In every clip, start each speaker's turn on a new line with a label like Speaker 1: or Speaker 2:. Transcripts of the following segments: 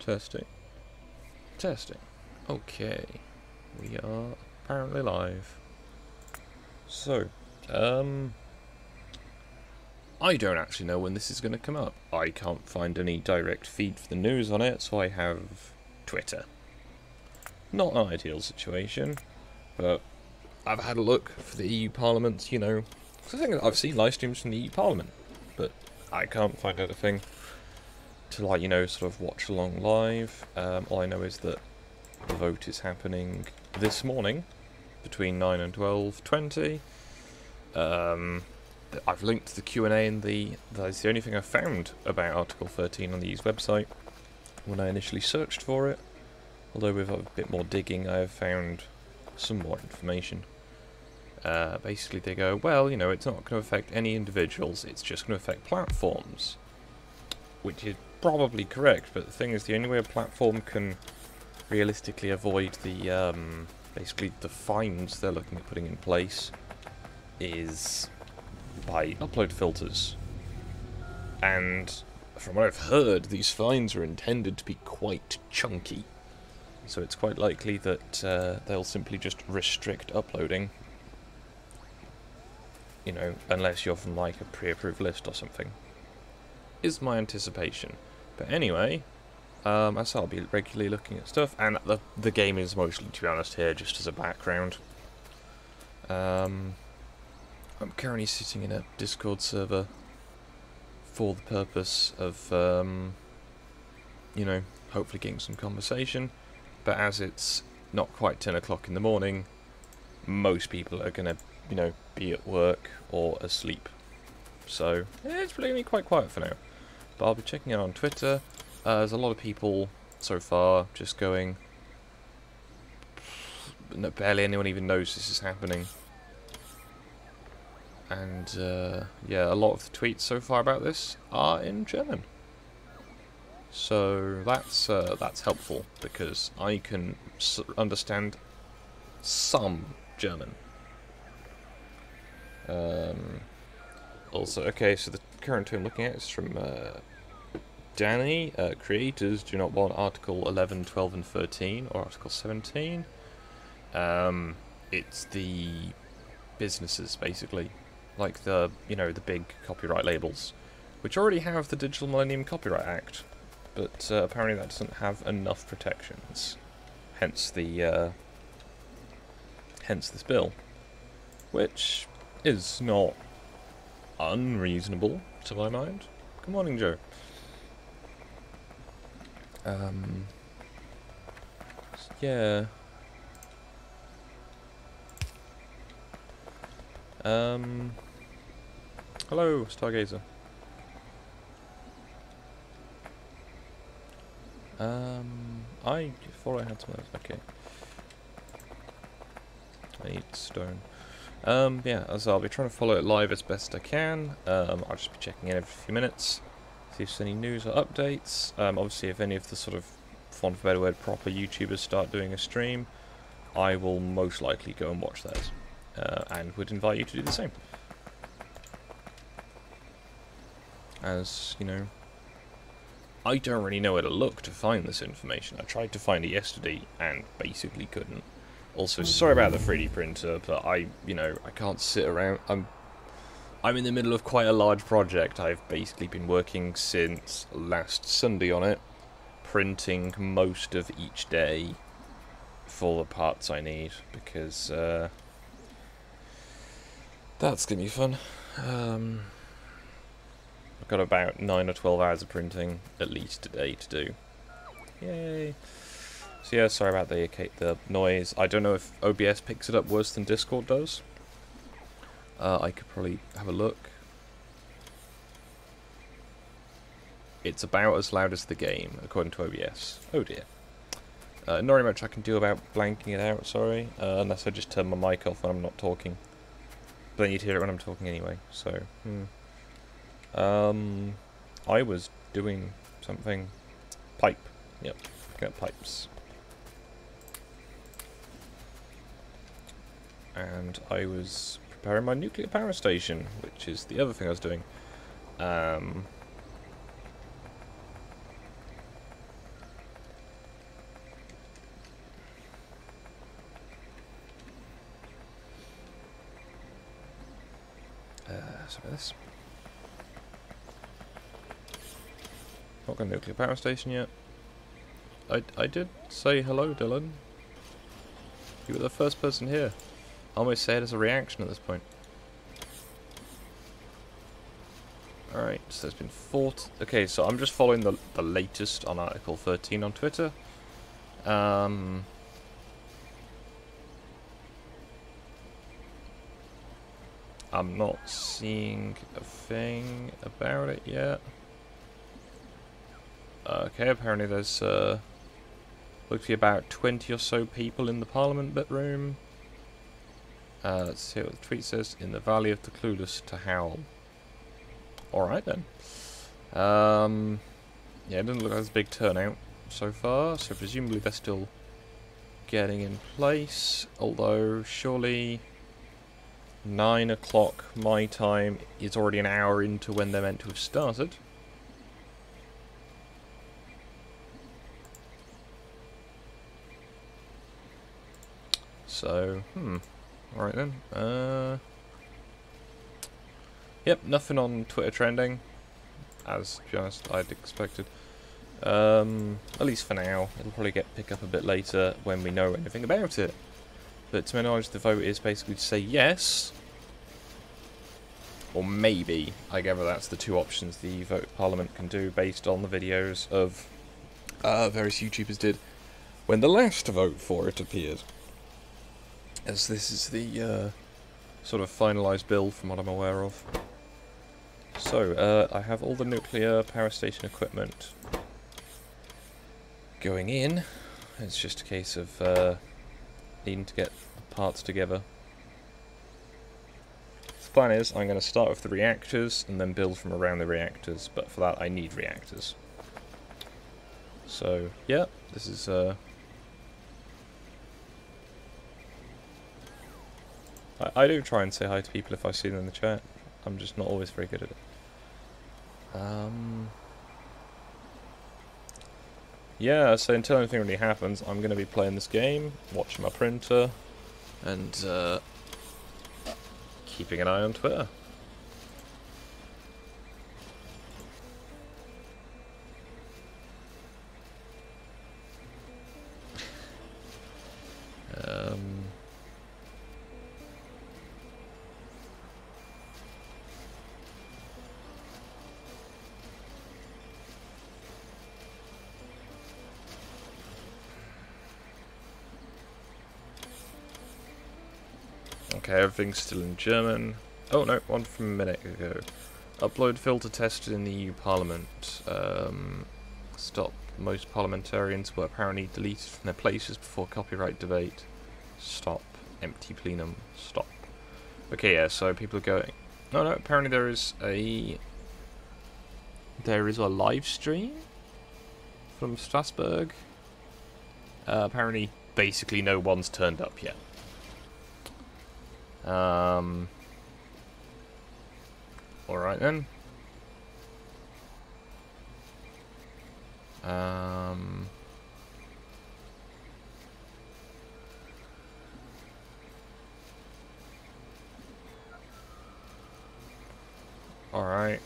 Speaker 1: Testing. Testing. Okay. We are apparently live. So, I don't actually know when this is going to come up. I can't find any direct feed for the news on it, so I have Twitter. Not an ideal situation, but I've had a look for the EU Parliament, you know. I think I've seen live streams from the EU Parliament, but I can't find anything to, like, you know, sort of watch along live. All I know is that the vote is happening this morning between 9 and 12:20. I've linked to the Q&A in that's the only thing I found about Article 13 on the EU's website when I initially searched for it. Although with a bit more digging I have found some more information. Basically they go, well, you know, it's not going to affect any individuals, it's just going to affect platforms. Which is probably correct, but the thing is, the only way a platform can realistically avoid the, basically the fines they're looking at putting in place is by upload filters. And from what I've heard, these fines are intended to be quite chunky. So it's quite likely that they'll simply just restrict uploading. You know, unless you're from like a pre-approved list or something. Is my anticipation. But anyway, as I'll be regularly looking at stuff, and the game is mostly, to be honest, here just as a background. I'm currently sitting in a Discord server for the purpose of, you know, hopefully getting some conversation. But as it's not quite 10 o'clock in the morning, most people are going to, you know, be at work or asleep. So, yeah, it's really quite quiet for now. But I'll be checking it on Twitter. There's a lot of people so far just going, no, barely anyone even knows this is happening. And, yeah, a lot of the tweets so far about this are in German. So that's helpful, because I can understand some German. Also, okay, so the current tweet I'm looking at is from Danny. Creators do not want Article 11, 12 and 13, or Article 17. It's the businesses, basically. Like the, you know, the big copyright labels, which already have the Digital Millennium Copyright Act, but apparently that doesn't have enough protections. Hence the, hence this bill, which is not unreasonable to my mind. Good morning, Joe. Yeah. Hello, Stargazer. I thought I had some of those. Okay. I need stone. Yeah, as I'll be trying to follow it live as best I can. I'll just be checking in every few minutes, see if there's any news or updates. Obviously, if any of the sort of, for want of a better word, proper YouTubers start doing a stream, I will most likely go and watch theirs, and would invite you to do the same. As, you know, I don't really know where to look to find this information. I tried to find it yesterday and basically couldn't. Also, sorry about the 3D printer, but I can't sit around. I'm in the middle of quite a large project. I've basically been working since last Sunday on it, printing most of each day for the parts I need, because that's gonna be fun. I've got about 9 or 12 hours of printing at least today to do. Yay! So yeah, sorry about the noise. I don't know if OBS picks it up worse than Discord does. I could probably have a look. It's about as loud as the game, according to OBS. Oh dear. Not very much I can do about blanking it out, sorry. Unless I just turn my mic off when I'm not talking. But then you'd hear it when I'm talking anyway, so... I was doing something... Pipe. Yep, looking at pipes. And I was preparing my nuclear power station, which is the other thing I was doing. some of this. Not got a nuclear power station yet. I did say hello, Dylan. You were the first person here. I almost say it as a reaction at this point. Alright, so there's been 40... Okay, so I'm just following the latest on Article 13 on Twitter. I'm not seeing a thing about it yet. Okay, apparently there's looks to be about 20 or so people in the Parliament bedroom. Let's see what the tweet says. In the Valley of the Clueless to howl. Alright then. Yeah, it doesn't look like there's a big turnout so far, so presumably they're still getting in place. Although, surely 9 o'clock my time is already an hour into when they're meant to have started. So, alright then. Yep, nothing on Twitter trending, as, to be honest, I'd expected. At least for now. It'll probably pick up a bit later when we know anything about it. But to my knowledge, the vote is basically to say yes, or maybe. I gather that's the two options the Parliament can do based on the videos of various YouTubers did when the last vote for it appeared. As this is the sort of finalised bill from what I'm aware of. So, I have all the nuclear power station equipment going in. It's just a case of needing to get parts together. The plan is I'm going to start with the reactors and then build from around the reactors, but for that I need reactors. So, yeah, this is... I do try and say hi to people if I see them in the chat. I'm just not always very good at it. Yeah, so until anything really happens, I'm going to be playing this game, watching my printer, and keeping an eye on Twitter. Okay, everything's still in German. Oh no, one from a minute ago. Upload filter tested in the EU Parliament. Stop. Most parliamentarians were apparently deleted from their places before copyright debate. Stop. Empty plenum. Stop. Okay, yeah, so people are going... No, apparently there is a live stream from Strasbourg. Apparently, basically no one's turned up yet. Alright then. Alright.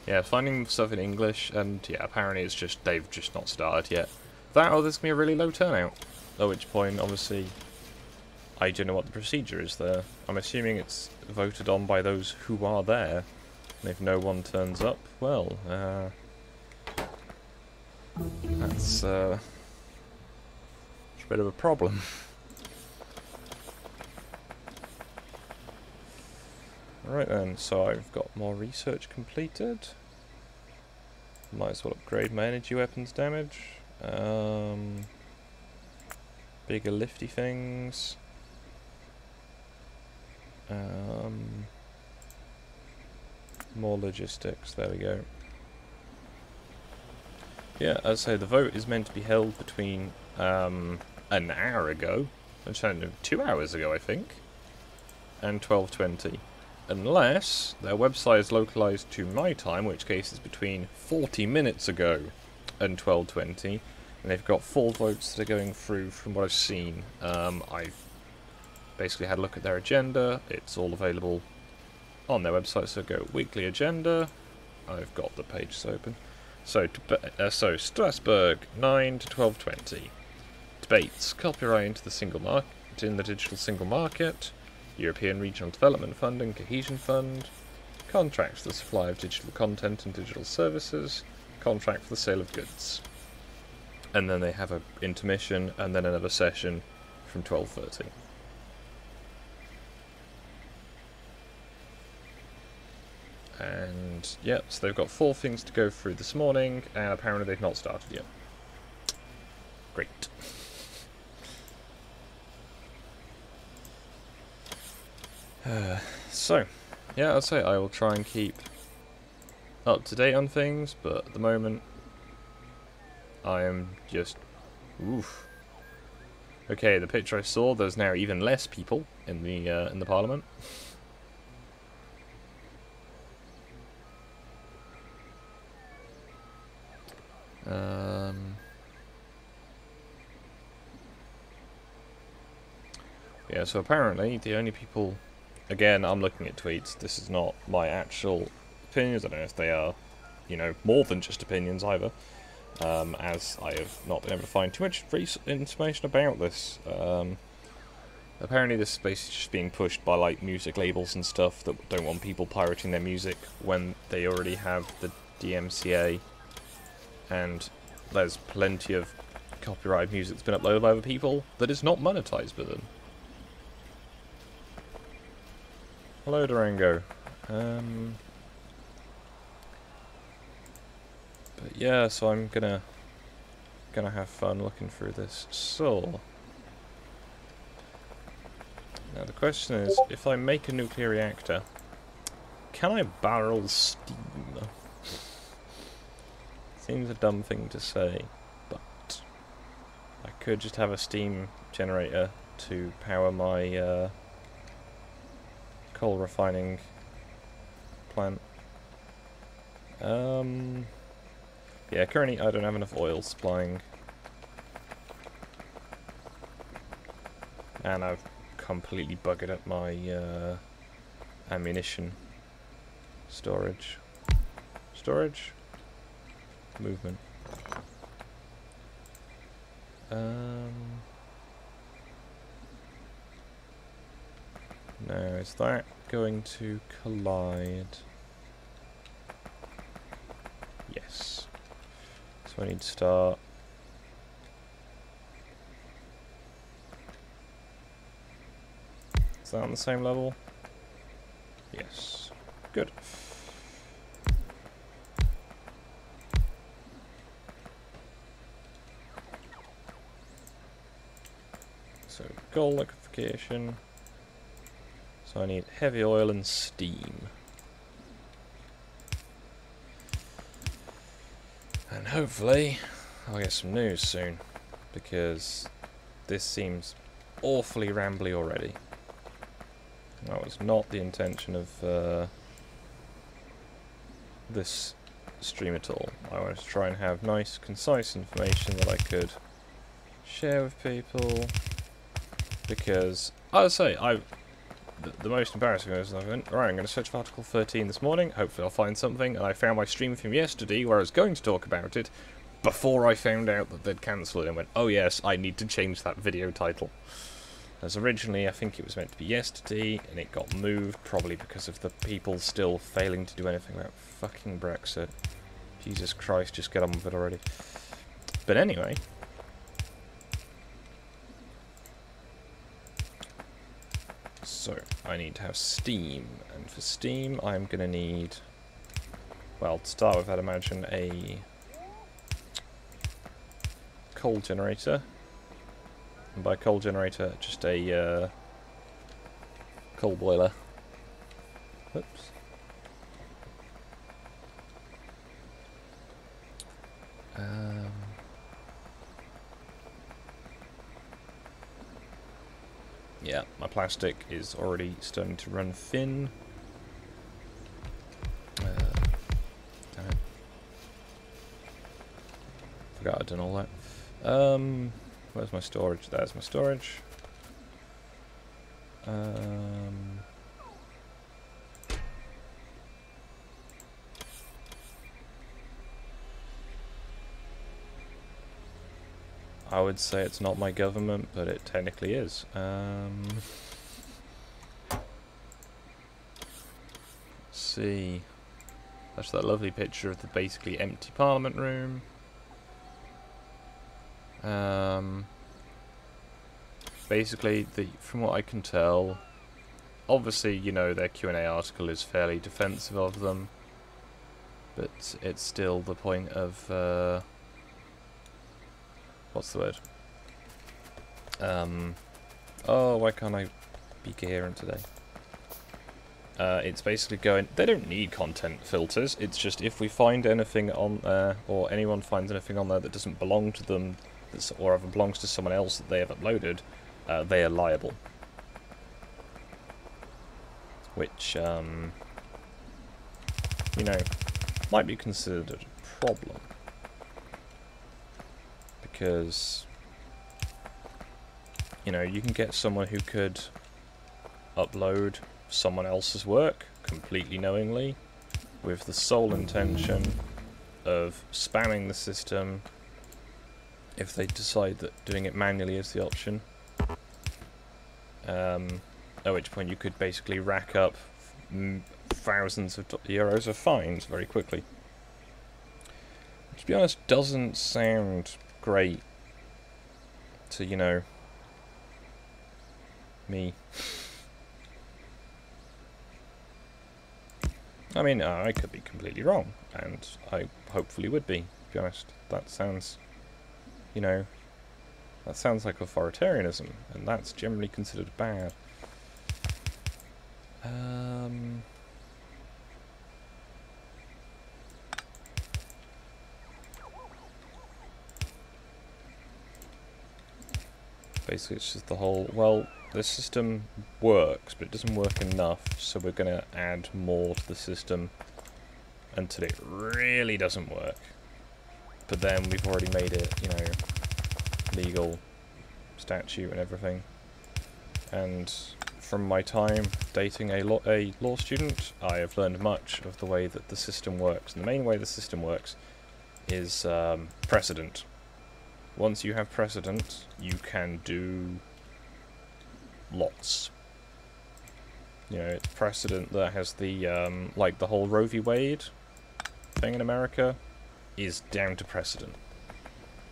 Speaker 1: Yeah, finding stuff in English, and yeah, apparently it's just, they've just not started yet. That or there's gonna be a really low turnout. At which point, obviously, I don't know what the procedure is there. I'm assuming it's voted on by those who are there. And if no one turns up, well, that's a bit of a problem. Right then, so I've got more research completed. Might as well upgrade my energy weapons damage. Bigger lifty things. More logistics, there we go. Yeah, as I say, the vote is meant to be held between an hour ago, I don't know, 2 hours ago I think, and 12:20. Unless their website is localized to my time, which case is between 40 minutes ago and 12:20, and they've got 4 votes that are going through from what I've seen. I've basically had a look at their agenda. It's all available on their website. So go weekly agenda. I've got the pages open. So Strasbourg 9 to 12:20. Debates: copyright into the single market, in the digital single market, European Regional Development Fund and Cohesion Fund, contract for the supply of digital content and digital services, contract for the sale of goods. And then they have an intermission and then another session from 12:30. And yeah, so they've got 4 things to go through this morning, and apparently they've not started yet. Great. So, yeah, I'd say I will try and keep up to date on things, but at the moment I am just oof. Okay, the picture I saw, there's now even less people in the Parliament. Yeah, so apparently the only people, again, I'm looking at tweets, this is not my actual opinions, I don't know if they are, you know, more than just opinions either, as I have not been able to find too much information about this. Apparently this space is just being pushed by like music labels and stuff that don't want people pirating their music when they already have the DMCA, and there's plenty of copyrighted music that's been uploaded by other people that is not monetized by them. Hello, Durango. But yeah, so I'm gonna have fun looking through this. So now the question is, if I make a nuclear reactor, can I barrel steam? Seems a dumb thing to say, but I could just have a steam generator to power my coal refining plant. Yeah, currently I don't have enough oil supplying, and I've completely buggered up my ammunition storage. Movement. Now, is that going to collide? Yes. So I need to start. Is that on the same level? Yes. Good. So, coal liquefaction. So I need heavy oil and steam. And hopefully I'll get some news soon, because this seems awfully rambly already. That was not the intention of this stream at all. I wanted to try and have nice, concise information that I could share with people, because, I would say, the most embarrassing was, I went, right, I'm going to search for Article 13 this morning, hopefully I'll find something, and I found my stream from yesterday where I was going to talk about it before I found out that they'd cancelled it, and went, oh yes, I need to change that video title. As originally, I think it was meant to be yesterday, and it got moved, probably because of the people still failing to do anything about fucking Brexit. Jesus Christ, just get on with it already. But anyway, so I need to have steam, and for steam I'm going to need, well, to start with I'd imagine a coal generator, and by coal generator just a coal boiler. Whoops. Yeah, my plastic is already starting to run thin. Damn it. Forgot I'd done all that. Where's my storage? There's my storage. I would say it's not my government, but it technically is. Let's see. That's that lovely picture of the basically empty Parliament room. Basically, from what I can tell, obviously, you know, their Q&A article is fairly defensive of them, but it's still the point of, what's the word? Oh, why can't I be coherent today? It's basically going, they don't need content filters, it's just if we find anything on there, or anyone finds anything on there that doesn't belong to them, or ever belongs to someone else that they have uploaded, they are liable. Which, you know, might be considered a problem. Because, you know, you can get someone who could upload someone else's work completely knowingly, with the sole intention of spamming the system if they decide that doing it manually is the option. At which point you could basically rack up thousands of euros of fines very quickly. Which, to be honest, doesn't sound great to, you know, me. I mean, I could be completely wrong, and I hopefully would be, to be honest. That sounds, you know, that sounds like authoritarianism, and that's generally considered bad. Basically, it's just the whole, well, the system works, but it doesn't work enough, so we're going to add more to the system until it really doesn't work. But then we've already made it, you know, legal, statute and everything. And from my time dating a law student, I have learned much of the way that the system works. And the main way the system works is precedent. Once you have precedent, you can do lots. You know, it's precedent that has the, like the whole Roe v. Wade thing in America is down to precedent.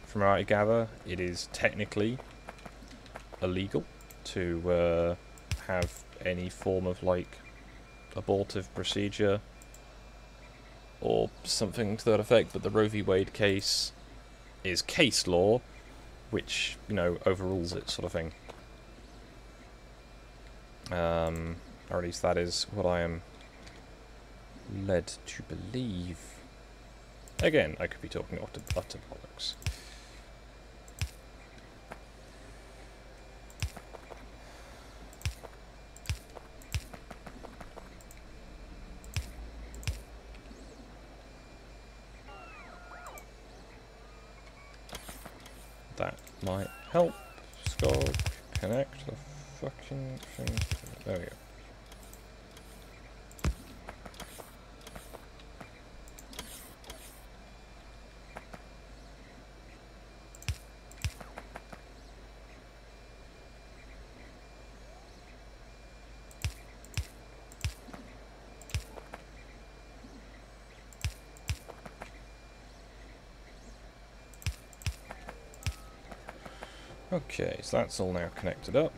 Speaker 1: From what I gather, it is technically illegal to have any form of, like, abortive procedure or something to that effect, but the Roe v. Wade case is case law, which, you know, overrules it, sort of thing. Or at least that is what I am led to believe. Again, I could be talking utter bollocks. That might help. Skog, connect the fucking thing. There we go. Okay, so that's all now connected up.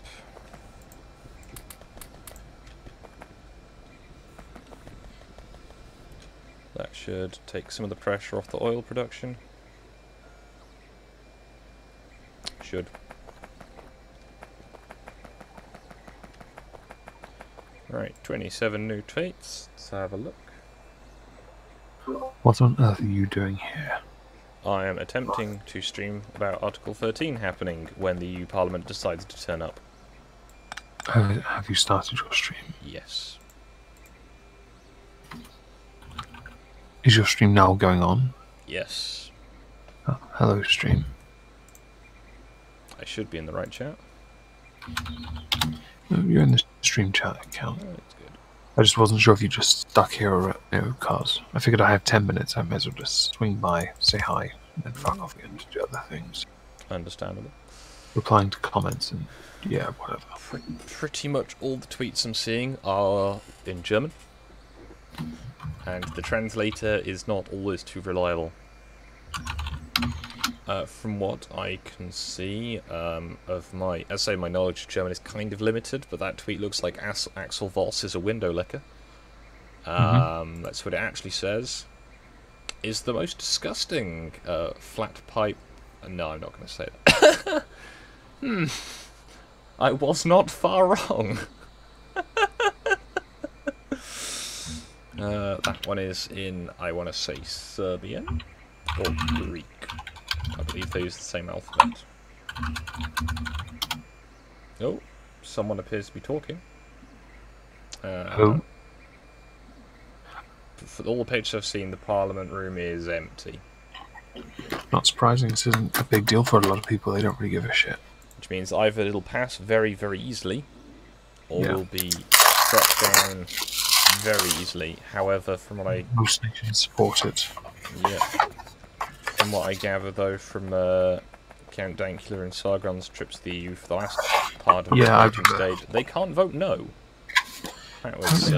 Speaker 1: That should take some of the pressure off the oil production. Should. Right, 27 new tweets. Let's have a look.
Speaker 2: What on earth are you doing here?
Speaker 1: I am attempting to stream about Article 13 happening when the EU Parliament decides to turn up.
Speaker 2: Have you started your stream?
Speaker 1: Yes.
Speaker 2: Is your stream now going on?
Speaker 1: Yes.
Speaker 2: Oh, hello, stream.
Speaker 1: I should be in the right chat.
Speaker 2: No, you're in the stream chat account.
Speaker 1: Oh, that's good.
Speaker 2: I just wasn't sure if you just stuck here or, cause I figured I have 10 minutes, I may as well just swing by, say hi, and then fuck off again to do other things.
Speaker 1: Understandable.
Speaker 2: replying to comments and yeah, whatever.
Speaker 1: Pretty much all the tweets I'm seeing are in German, and the translator is not always too reliable. From what I can see of my, as I say, my knowledge of German is kind of limited, but that tweet looks like Axel Voss is a window licker. That's what it actually says. Is the most disgusting flat pipe. No, I'm not going to say that. I was not far wrong. That one is in, I want to say, Serbian or Greek. I believe they use the same alphabet. Oh, someone appears to be talking.
Speaker 2: Who?
Speaker 1: For all the pictures I've seen, the Parliament room is empty.
Speaker 2: Not surprising. This isn't a big deal for a lot of people. They don't really give a shit.
Speaker 1: Which means either it'll pass very, very easily, or will be struck down very easily. However, from what I...
Speaker 2: Most nations support it.
Speaker 1: Yeah. From what I gather, though, from Count Dankula and Sargon's trips to the EU for the last part of the voting stage, they can't vote no. That was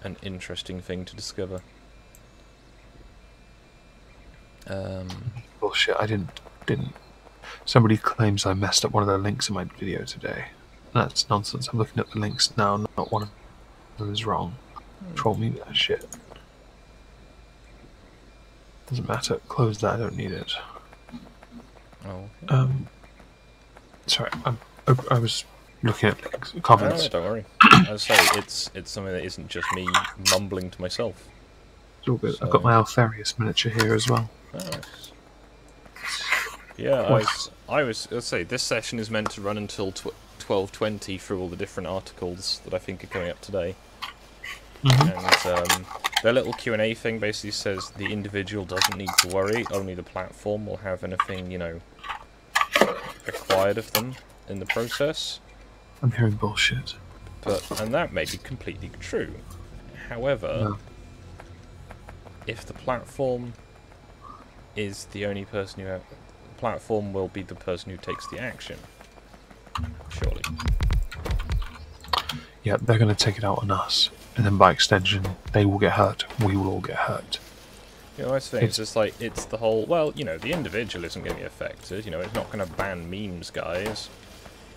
Speaker 1: an interesting thing to discover.
Speaker 2: Bullshit. I didn't. Somebody claims I messed up one of their links in my video today. That's nonsense. I'm looking at the links now. Not one of them is wrong. Troll me with that shit. Doesn't matter. Close that. I don't need it.
Speaker 1: Oh. Okay.
Speaker 2: Sorry. I was looking at links, comments.
Speaker 1: No, don't worry. As I say, it's something that isn't just me mumbling to myself.
Speaker 2: It's all good.
Speaker 1: So...
Speaker 2: I've got my Alfarius miniature here as well.
Speaker 1: Nice. Yeah, let's say, this session is meant to run until 12:20 through all the different articles that I think are coming up today. And their little Q&A thing basically says the individual doesn't need to worry, only the platform will have anything, you know, required of them in the process.
Speaker 2: I'm hearing bullshit.
Speaker 1: And that may be completely true. However, if the platform is the only person who... the platform will be the person who takes the action. Surely.
Speaker 2: Yeah, they're going to take it out on us. And then by extension, they will get hurt. We will all get hurt.
Speaker 1: You know, I think it's just like, it's the whole, well, you know, the individual isn't going to be affected. You know, it's not going to ban memes, guys.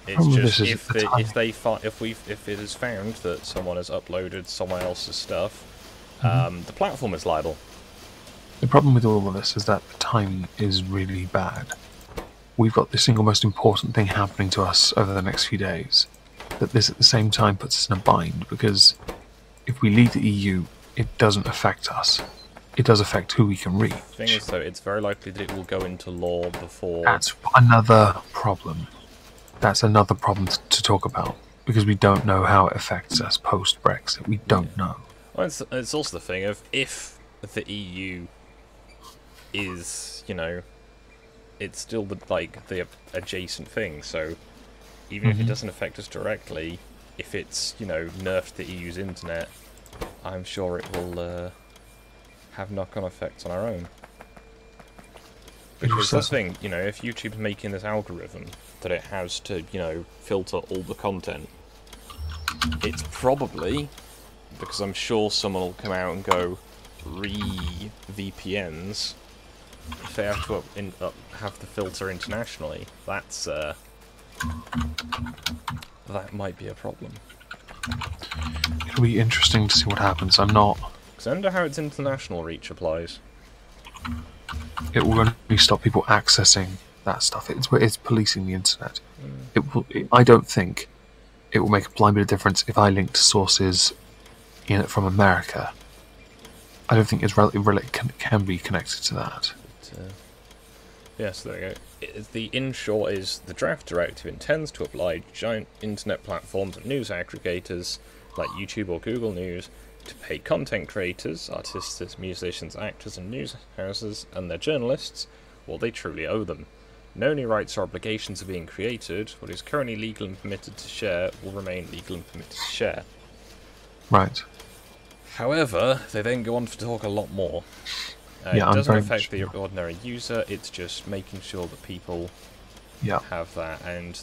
Speaker 1: It's just if it is found that someone has uploaded someone else's stuff, the platform is liable.
Speaker 2: The problem with all of this is that the timing is really bad. We've got the single most important thing happening to us over the next few days. That this at the same time puts us in a bind, because if we leave the EU, it doesn't affect us. It does affect who we can reach.
Speaker 1: The thing is, though, it's very likely that it will go into law before...
Speaker 2: That's another problem. That's another problem to talk about, because we don't know how it affects us post-Brexit. We don't know.
Speaker 1: Well, it's also the thing of, if the EU is, you know, it's still the adjacent thing, so even if it doesn't affect us directly, if it's, you know, nerfed the EU's internet, I'm sure it will have knock-on effects on our own. Because that's the thing, you know, if YouTube's making this algorithm that it has to, you know, filter all the content, it's probably, because I'm sure someone will come out and go, VPNs, if they have to have the filter internationally, that's that might be a problem.
Speaker 2: It'll be interesting to see what happens. I'm not...
Speaker 1: Because I wonder how its international reach applies.
Speaker 2: It will only stop people accessing that stuff. It's policing the internet. I don't think it will make a blind bit of difference if I link to sources from America. I don't think it's can be connected to that.
Speaker 1: Yes, there you go. The in short is the draft directive intends to oblige giant internet platforms and news aggregators like YouTube or Google News to pay content creators, artists, musicians, actors and news houses and their journalists what they truly owe them. No new rights or obligations are being created. What is currently legal and permitted to share will remain legal and permitted to share.
Speaker 2: Right.
Speaker 1: However, they then go on to talk a lot more.
Speaker 2: Yeah,
Speaker 1: It
Speaker 2: I'm
Speaker 1: doesn't
Speaker 2: very
Speaker 1: affect
Speaker 2: much.
Speaker 1: the ordinary user, it's just making sure that people
Speaker 2: Yeah,
Speaker 1: have that, and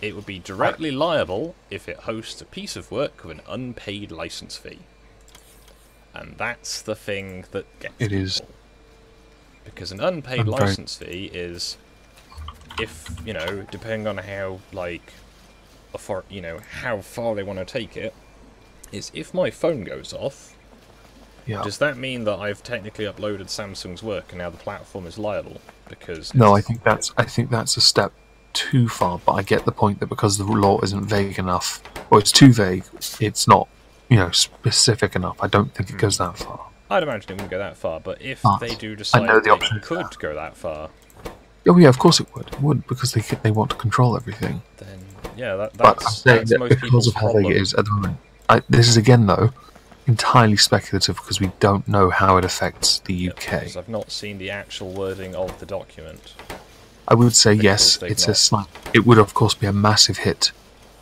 Speaker 1: it would be directly liable if it hosts a piece of work with an unpaid license fee. And that's the thing that gets
Speaker 2: it
Speaker 1: people.
Speaker 2: is.
Speaker 1: Because an unpaid
Speaker 2: I'm very.
Speaker 1: license fee is, if, depending on how, how far they want to take it, is if my phone goes off,
Speaker 2: Yeah.
Speaker 1: does that mean that I've technically uploaded Samsung's work and now the platform is liable? Because
Speaker 2: No, I think that's a step too far. But I get the point that because the law isn't vague enough, or it's too vague, it's not, specific enough. I don't think it goes that far.
Speaker 1: I'd imagine it wouldn't go that far, but if
Speaker 2: But
Speaker 1: they do
Speaker 2: I
Speaker 1: decide
Speaker 2: know the
Speaker 1: they
Speaker 2: option is
Speaker 1: could
Speaker 2: there.
Speaker 1: go that far,
Speaker 2: Oh yeah, of course it would. It would, because they want to control everything.
Speaker 1: then yeah,
Speaker 2: But I'm
Speaker 1: that's
Speaker 2: saying that
Speaker 1: most
Speaker 2: because
Speaker 1: people's
Speaker 2: of how vague
Speaker 1: problem.
Speaker 2: it is at the moment. This is again though entirely speculative because we don't know how it affects the UK.
Speaker 1: Because I've not seen the actual wording of the document.
Speaker 2: I would say
Speaker 1: Because
Speaker 2: yes.
Speaker 1: they've
Speaker 2: It's
Speaker 1: not-
Speaker 2: a slight. It would of course be a massive hit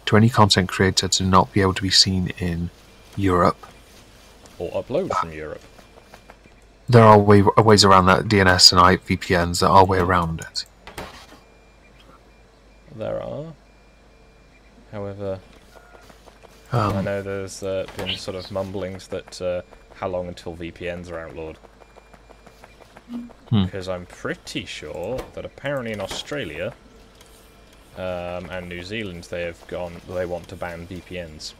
Speaker 2: to any content creator to not be able to be seen in Europe.
Speaker 1: Or upload from Europe.
Speaker 2: There are ways around that. DNS and VPNs. There are way around it.
Speaker 1: There are. However, I
Speaker 2: Um,
Speaker 1: know there's been sort of mumblings that how long until VPNs are outlawed. Because I'm pretty sure that apparently in Australia and New Zealand they want to ban VPNs.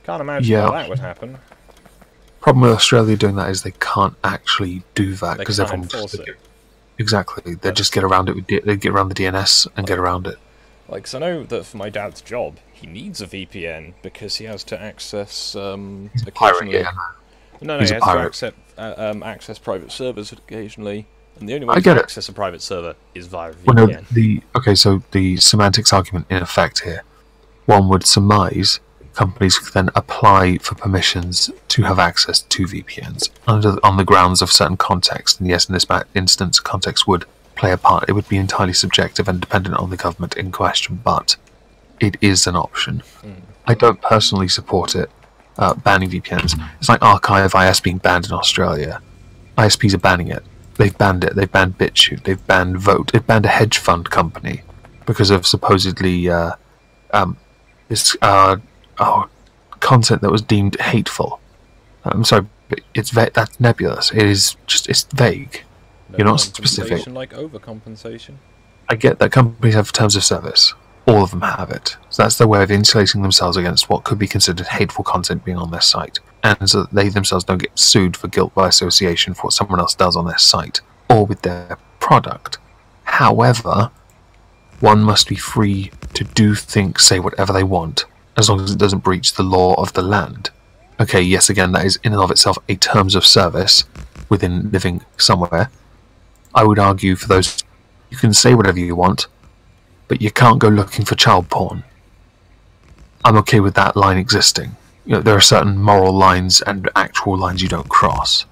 Speaker 1: Can't imagine how that would happen.
Speaker 2: problem with Australia doing that is they can't actually do that
Speaker 1: They
Speaker 2: because
Speaker 1: can't
Speaker 2: everyone
Speaker 1: enforce it.
Speaker 2: exactly. They just get around it. They get around the DNS and get around it.
Speaker 1: Like, 'cause I know that for my dad's job, he needs a VPN because he has to access
Speaker 2: He's a pirate,
Speaker 1: occasionally.
Speaker 2: yeah.
Speaker 1: No,
Speaker 2: He's
Speaker 1: he
Speaker 2: a
Speaker 1: has to
Speaker 2: pirate.
Speaker 1: access private servers occasionally, and the only way
Speaker 2: I
Speaker 1: to
Speaker 2: get it.
Speaker 1: access a private server is via
Speaker 2: Well, no,
Speaker 1: VPN.
Speaker 2: so the semantics argument in effect here, one would surmise companies could then apply for permissions to have access to VPNs on the grounds of certain context. And yes, in this instance, context would play a part. It would be entirely subjective and dependent on the government in question, but it is an option. I don't personally support it, banning VPNs. It's like Archive IS being banned in Australia. ISPs are banning it. They've banned it. They've banned BitChute. They've banned Vote. They've banned a hedge fund company because of supposedly this content that was deemed hateful. I'm sorry, but that's nebulous. It's vague.
Speaker 1: No
Speaker 2: You're not specific.
Speaker 1: compensation like overcompensation.
Speaker 2: I get that companies have terms of service. All of them have it. So that's their way of insulating themselves against what could be considered hateful content being on their site. And so that they themselves don't get sued for guilt by association for what someone else does on their site or with their product. However, one must be free to do, think, say whatever they want, as long as it doesn't breach the law of the land. Okay, yes, again, that is in and of itself a terms of service within living somewhere. I would argue for those, you can say whatever you want, but you can't go looking for child porn. I'm okay with that line existing. There are certain moral lines and actual lines you don't cross.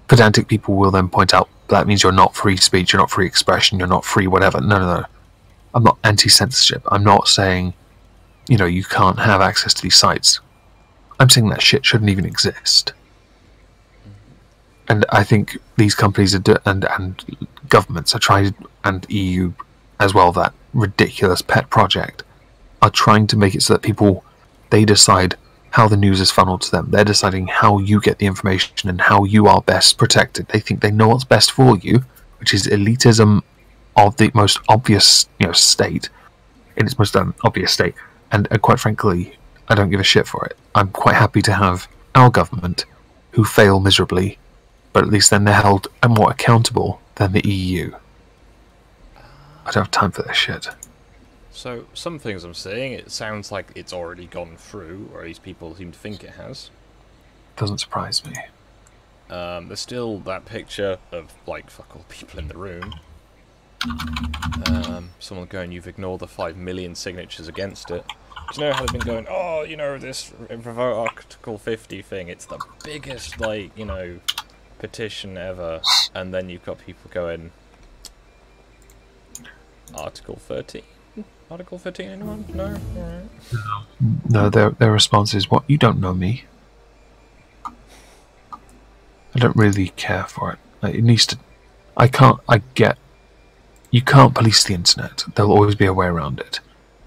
Speaker 2: Pedantic people will then point out that means you're not free speech, you're not free expression, you're not free whatever. No. I'm not anti-censorship. I'm not saying, you can't have access to these sites. I'm saying that shit shouldn't even exist. And I think these companies and governments are trying, and EU as well, that ridiculous pet project, are trying to make it so that they decide how the news is funneled to them. They're deciding how you get the information and how you are best protected. They think they know what's best for you, which is elitism of the most obvious, state, in its most obvious state. And quite frankly, I don't give a shit for it. I'm quite happy to have our government, who fail miserably, but at least then they're held more accountable than the EU. I don't have time for this shit.
Speaker 1: So, some things I'm saying, it sounds like it's already gone through, or at least people seem to think it has.
Speaker 2: Doesn't surprise me.
Speaker 1: There's still that picture of, fuck all people in the room. Someone going, you've ignored the 5 million signatures against it. Do you know how they've been going, this Revoke Article 50 thing, it's the biggest, petition ever, and then you've got people going, Article 13? Article 13, anyone? No? Alright.
Speaker 2: No, their response is, what, you don't know me? don't really care for it. Like, it needs to. I can't. I get. You can't police the internet. There'll always be a way around it,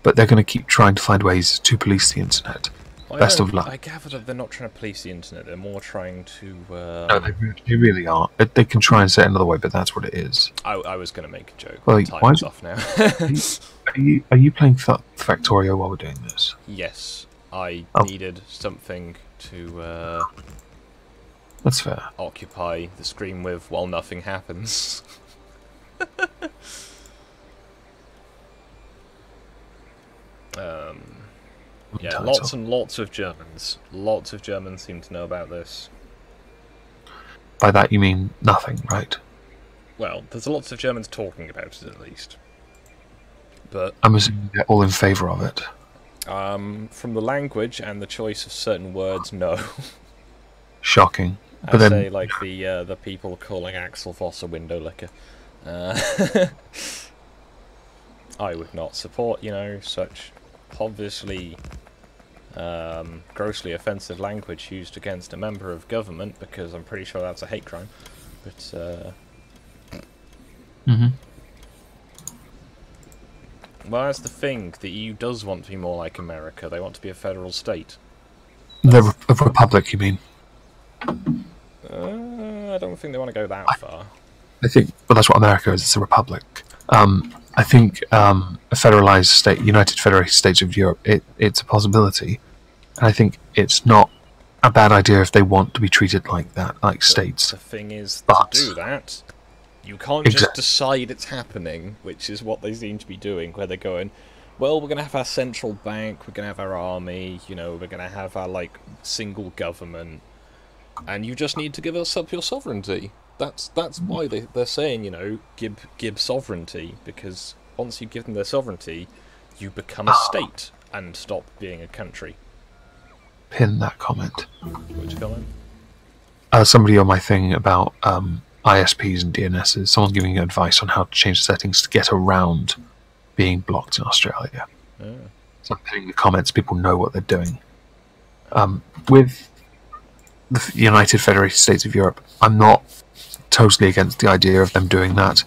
Speaker 2: but they're going to keep trying to find ways to police the internet. Best of luck.
Speaker 1: I gather that they're not trying to police the internet. They're more trying to.
Speaker 2: No, they really are. They can try and say it another way, but that's what it is.
Speaker 1: I was going to make a joke.
Speaker 2: Well,
Speaker 1: Time's off now.
Speaker 2: Are you playing Factorio while we're doing this?
Speaker 1: Yes, I needed something to.
Speaker 2: That's fair.
Speaker 1: Occupy the screen with while nothing happens. Yeah, lots and lots of Germans. Lots of Germans seem to know about this.
Speaker 2: By that you mean nothing, right?
Speaker 1: Well, there's lots of Germans talking about it, at least. But
Speaker 2: I'm assuming they're all in favour of it.
Speaker 1: From the language and the choice of certain words, no.
Speaker 2: Shocking. But
Speaker 1: I
Speaker 2: then,
Speaker 1: say, like, the people calling Axel Voss a window licker. I would not support, such obviously grossly offensive language used against a member of government, because I'm pretty sure that's a hate crime. But, well, that's the thing. The EU does want to be more like America. They want to be a federal state.
Speaker 2: the Republic, you mean?
Speaker 1: I don't think they want to go that far.
Speaker 2: I think, well, that's what America is. It's a republic. I think a federalized state, United Federated States of Europe, it's a possibility. And I think it's not a bad idea if they want to be treated like that, like states.
Speaker 1: The thing is,
Speaker 2: but
Speaker 1: to do that, you can't just decide it's happening, which is what they seem to be doing, where they're going, well, we're going to have our central bank, we're going to have our army, we're going to have our, like, single government, and you just need to give us up your sovereignty. That's why they're saying, give sovereignty, because once you give them their sovereignty, you become a state and stop being a country.
Speaker 2: Pin that comment.
Speaker 1: Which comment?
Speaker 2: Somebody on my thing about ISPs and DNSs, someone's giving advice on how to change the settings to get around being blocked in Australia.
Speaker 1: Yeah.
Speaker 2: So I'm pinning the comments, people know what they're doing. With the United Federated States of Europe, I'm not totally against the idea of them doing that,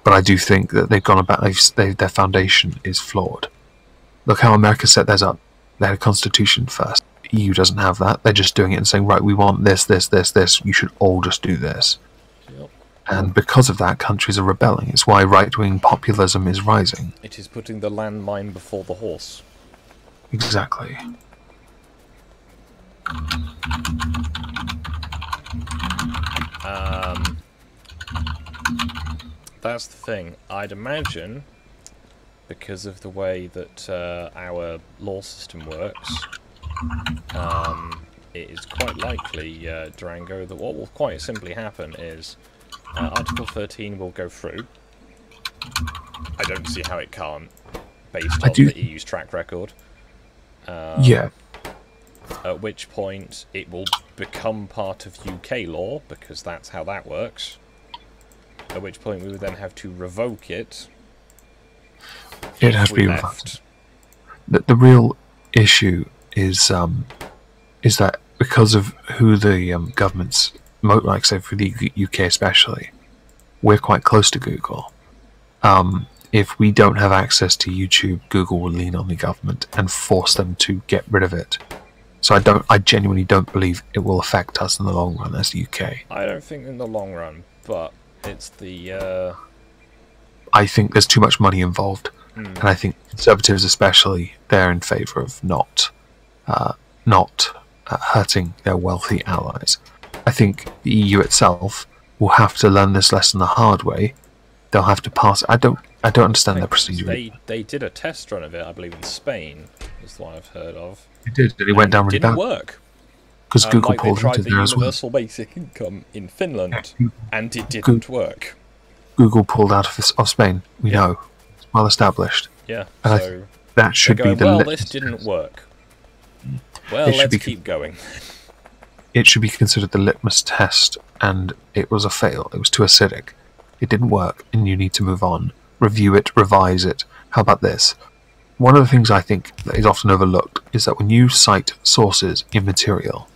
Speaker 2: but I do think that they've gone about, their foundation is flawed. Look how America set theirs up. They had a constitution first. The EU doesn't have that. They're just doing it and saying, right, we want this, this, this, this. You should all just do this.
Speaker 1: Yep.
Speaker 2: And because of that, countries are rebelling. It's why right-wing populism is rising.
Speaker 1: It is putting the landmine before the horse.
Speaker 2: Exactly.
Speaker 1: That's the thing. I'd imagine, because of the way that our law system works, it is quite likely, Durango, that what will quite simply happen is Article 13 will go through. I don't see how it can't, based on the EU's track record.
Speaker 2: Yeah.
Speaker 1: At which point it will become part of UK law, because that's how that works. At which point we would then have to revoke it.
Speaker 2: It has to be revoked. The real issue is that because of who the governments, like say for the UK especially, we're quite close to Google. If we don't have access to YouTube, Google will lean on the government and force them to get rid of it. So I genuinely don't believe it will affect us in the long run as the UK.
Speaker 1: I don't think in the long run, but it's the...
Speaker 2: I think there's too much money involved, and I think Conservatives especially, they're in favour of not hurting their wealthy allies. I think the EU itself will have to learn this lesson the hard way. They'll have to pass... I don't understand their procedure.
Speaker 1: They did a test run of it, I believe, in Spain, is the one I've heard of.
Speaker 2: It did, and it went down really bad.
Speaker 1: It didn't work.
Speaker 2: Because Google pulled
Speaker 1: into
Speaker 2: there as well.
Speaker 1: They tried the universal basic income in Finland, and it didn't work.
Speaker 2: Google pulled out of Spain. We know. It's well established.
Speaker 1: Yeah,
Speaker 2: and
Speaker 1: so
Speaker 2: that should be the...
Speaker 1: Well, this didn't work. Well, let's keep going.
Speaker 2: It should be considered the litmus test, and it was a fail. It was too acidic. It didn't work, and you need to move on. Review it, revise it. How about this? One of the things I think that is often overlooked is that when you cite sources in material,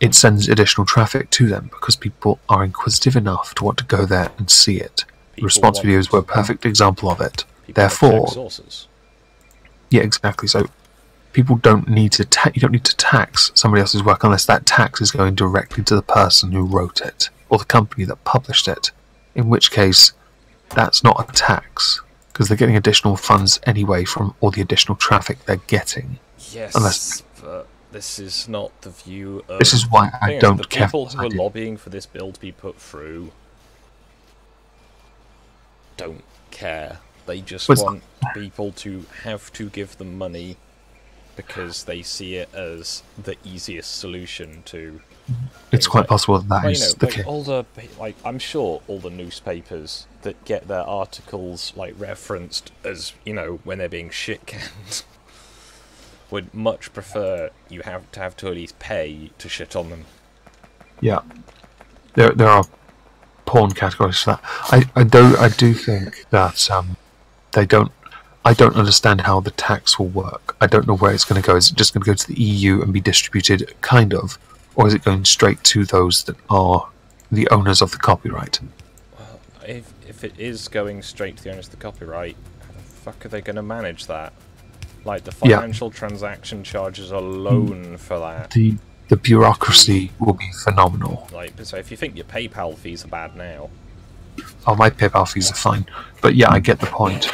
Speaker 2: it sends additional traffic to them because people are inquisitive enough to want to go there and see it.
Speaker 1: People
Speaker 2: Response
Speaker 1: want-
Speaker 2: videos were a perfect example of it.
Speaker 1: People want to
Speaker 2: Therefore,
Speaker 1: check sources.
Speaker 2: yeah, exactly. So people don't need to you don't need to tax somebody else's work unless that tax is going directly to the person who wrote it or the company that published it. In which case, that's not a tax because they're getting additional funds anyway from all the additional traffic they're getting.
Speaker 1: Yes, but this is not the view of...
Speaker 2: This is why I don't
Speaker 1: the
Speaker 2: care.
Speaker 1: people who are lobbying for this bill to be put through don't care. They just want people to have to give them money because they see it as the easiest solution to...
Speaker 2: It's quite possible that is the case.
Speaker 1: All the, I'm sure all the newspapers that get their articles referenced as, when they're being shit canned, would much prefer you have to at least pay to shit on them.
Speaker 2: Yeah, there are porn categories for that. I do think that they don't. I don't understand how the tax will work. I don't know where it's going to go. Is it just going to go to the EU and be distributed, kind of, or is it going straight to those that are the owners of the copyright?
Speaker 1: Well, if it is going straight to the owners of the copyright, how the fuck are they going to manage that? The financial transaction charges alone for that.
Speaker 2: The bureaucracy will be phenomenal.
Speaker 1: So if you think your PayPal fees are bad now...
Speaker 2: Oh, my PayPal fees are fine. But yeah, I get the point.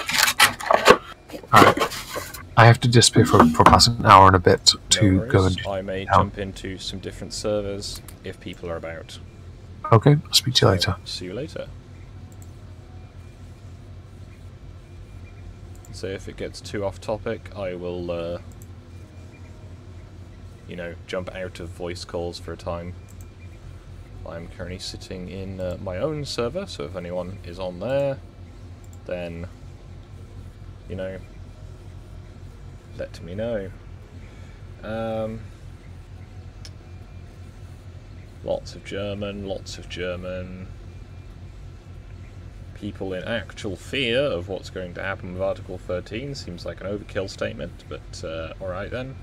Speaker 2: Alright. I have to disappear for about an hour and a bit to go and...
Speaker 1: I may jump into some different servers if people are about.
Speaker 2: Okay, I'll speak to you later.
Speaker 1: See you later. So if it gets too off topic, I will, jump out of voice calls for a time. I'm currently sitting in my own server, so if anyone is on there, then, let me know. Lots of German. People in actual fear of what's going to happen with Article 13 seems like an overkill statement, but alright then.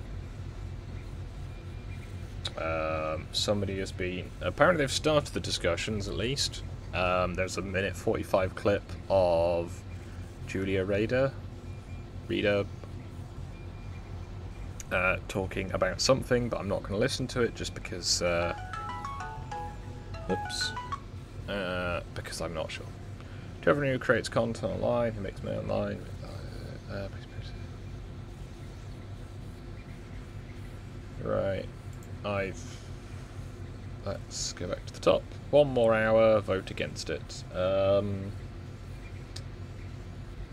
Speaker 1: Somebody has been... Apparently they've started the discussions, at least. There's a minute 45 clip of Julia Reda talking about something, but I'm not going to listen to it just because... because I'm not sure. To everyone who creates content online, who makes money online... Right. Let's go back to the top. 1 more hour, vote against it.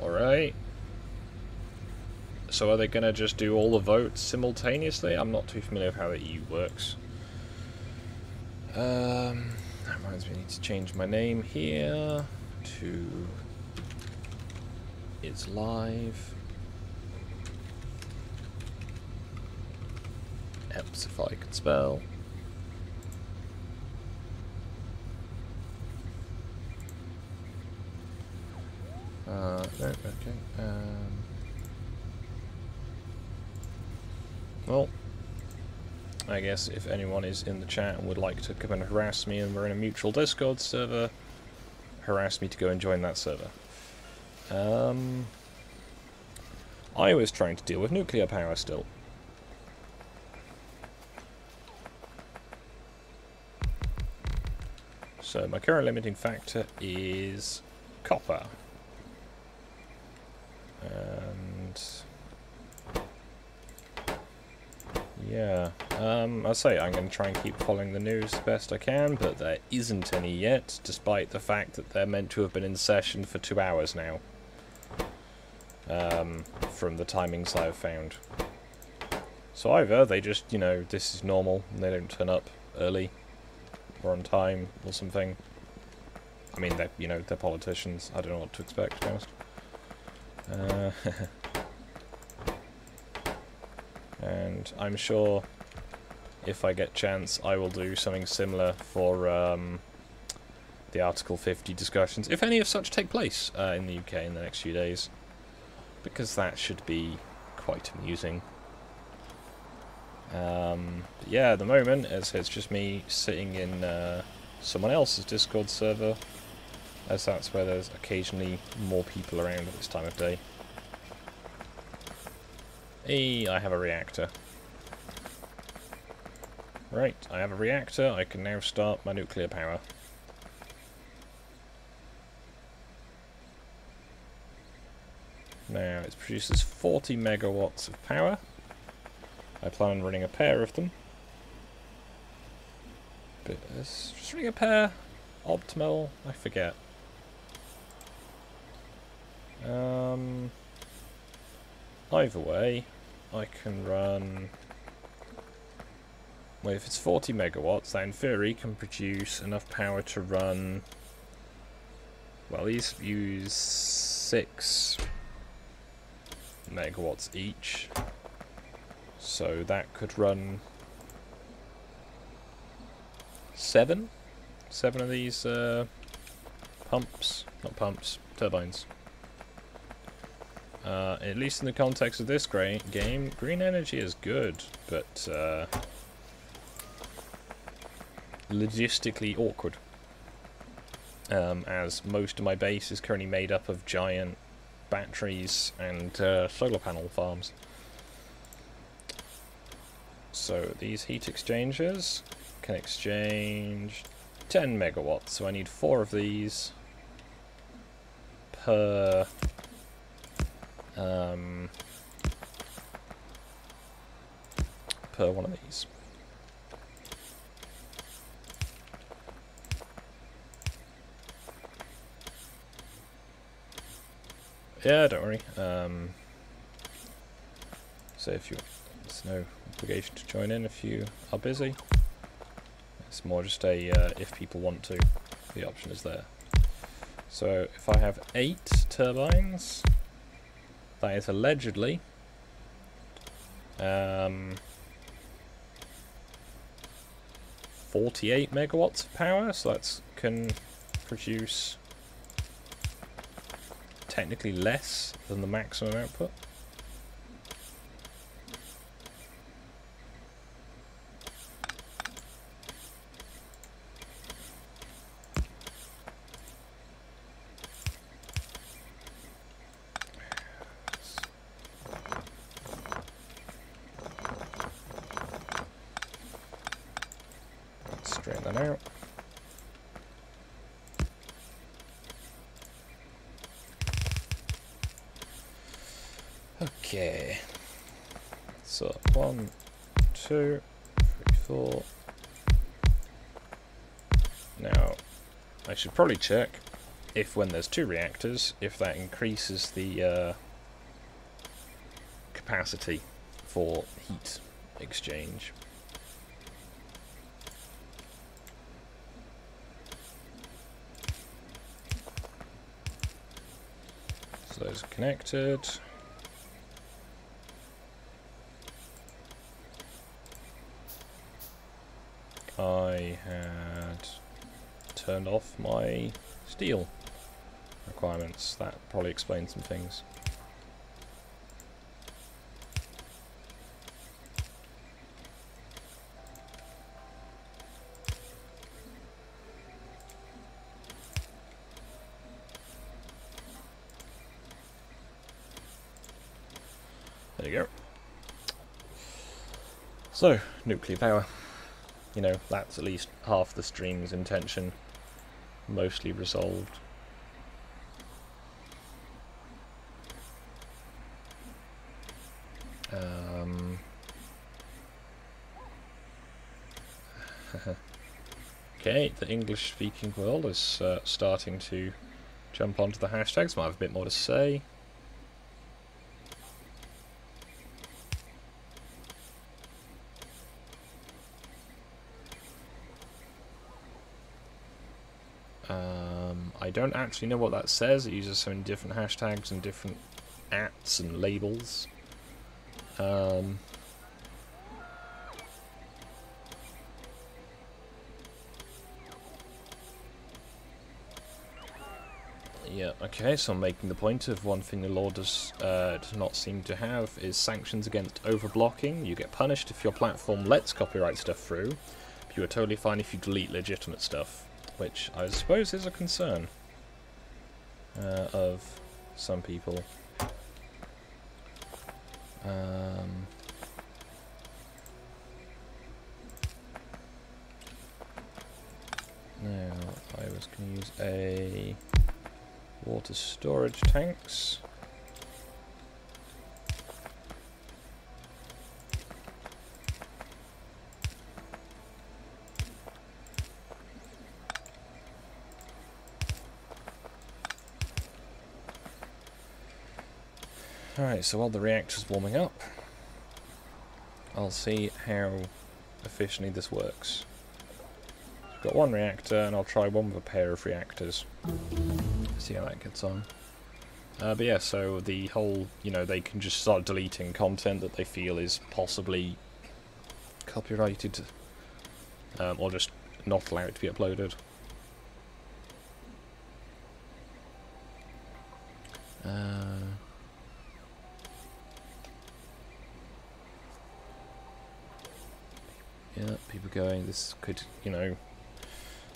Speaker 1: Alright. So are they going to just do all the votes simultaneously? I'm not too familiar with how the EU works. That reminds me, I need to change my name here to... It's live. Helps if I can spell. No, okay. Well, I guess if anyone is in the chat and would like to come and harass me, and we're in a mutual Discord server, harass me to go and join that server. I was trying to deal with nuclear power still. So my current limiting factor is copper. And yeah, I'll say I'm going to try and keep following the news the best I can, but there isn't any yet, despite the fact that they're meant to have been in session for 2 hours now. From the timings I've found. So either they just, this is normal, and they don't turn up early, or on time, or something. I mean, they're politicians, I don't know what to expect, to be honest. And I'm sure if I get chance I will do something similar for the Article 50 discussions, if any of such take place in the UK in the next few days, because that should be quite amusing. Yeah, at the moment, it's just me sitting in someone else's Discord server, as that's where there's occasionally more people around at this time of day. Hey, I have a reactor. Right, I have a reactor, I can now start my nuclear power. Now, it produces 40 megawatts of power. I plan on running a pair of them. But is just running a pair optimal? I forget. Either way, I can run... Well, if it's 40 megawatts, that in theory can produce enough power to run... Well, these use 6 megawatts each. So that could run 7 of these pumps, not pumps, turbines. At least in the context of this game, green energy is good, but logistically awkward. As most of my base is currently made up of giant batteries and solar panel farms. So these heat exchangers can exchange 10 megawatts, so I need 4 of these per one of these. Yeah, don't worry. So if you, there's no obligation to join in if you are busy. It's more just a if people want to, the option is there. So if I have 8 turbines, that is allegedly 48 megawatts of power, so that can produce technically less than the maximum output. Straighten that out. Okay, so 1, 2, 3, 4. Now, I should probably check if when there's 2 reactors, if that increases the capacity for heat exchange. So those are connected. I had turned off my steel requirements. That probably explains some things. There you go. So, nuclear power. You know, that's at least half the stream's intention, mostly resolved. Okay, the English-speaking world is starting to jump onto the hashtags. Might have a bit more to say. I don't actually know what that says. It uses so many different hashtags and different ats and labels. Yeah, okay, so I'm making the point of one thing the law does not seem to have is sanctions against overblocking. You get punished if your platform lets copyright stuff through. You are totally fine if you delete legitimate stuff, which I suppose is a concern of some people. Now, I was going to use a water storage tanks. Alright, so while the reactor's warming up, I'll see how efficiently this works. I've got one reactor, and I'll try one with a pair of reactors. See how that gets on. But yeah, so the whole, they can just start deleting content that they feel is possibly copyrighted, or just not allowed to be uploaded. Yeah, people going, this could,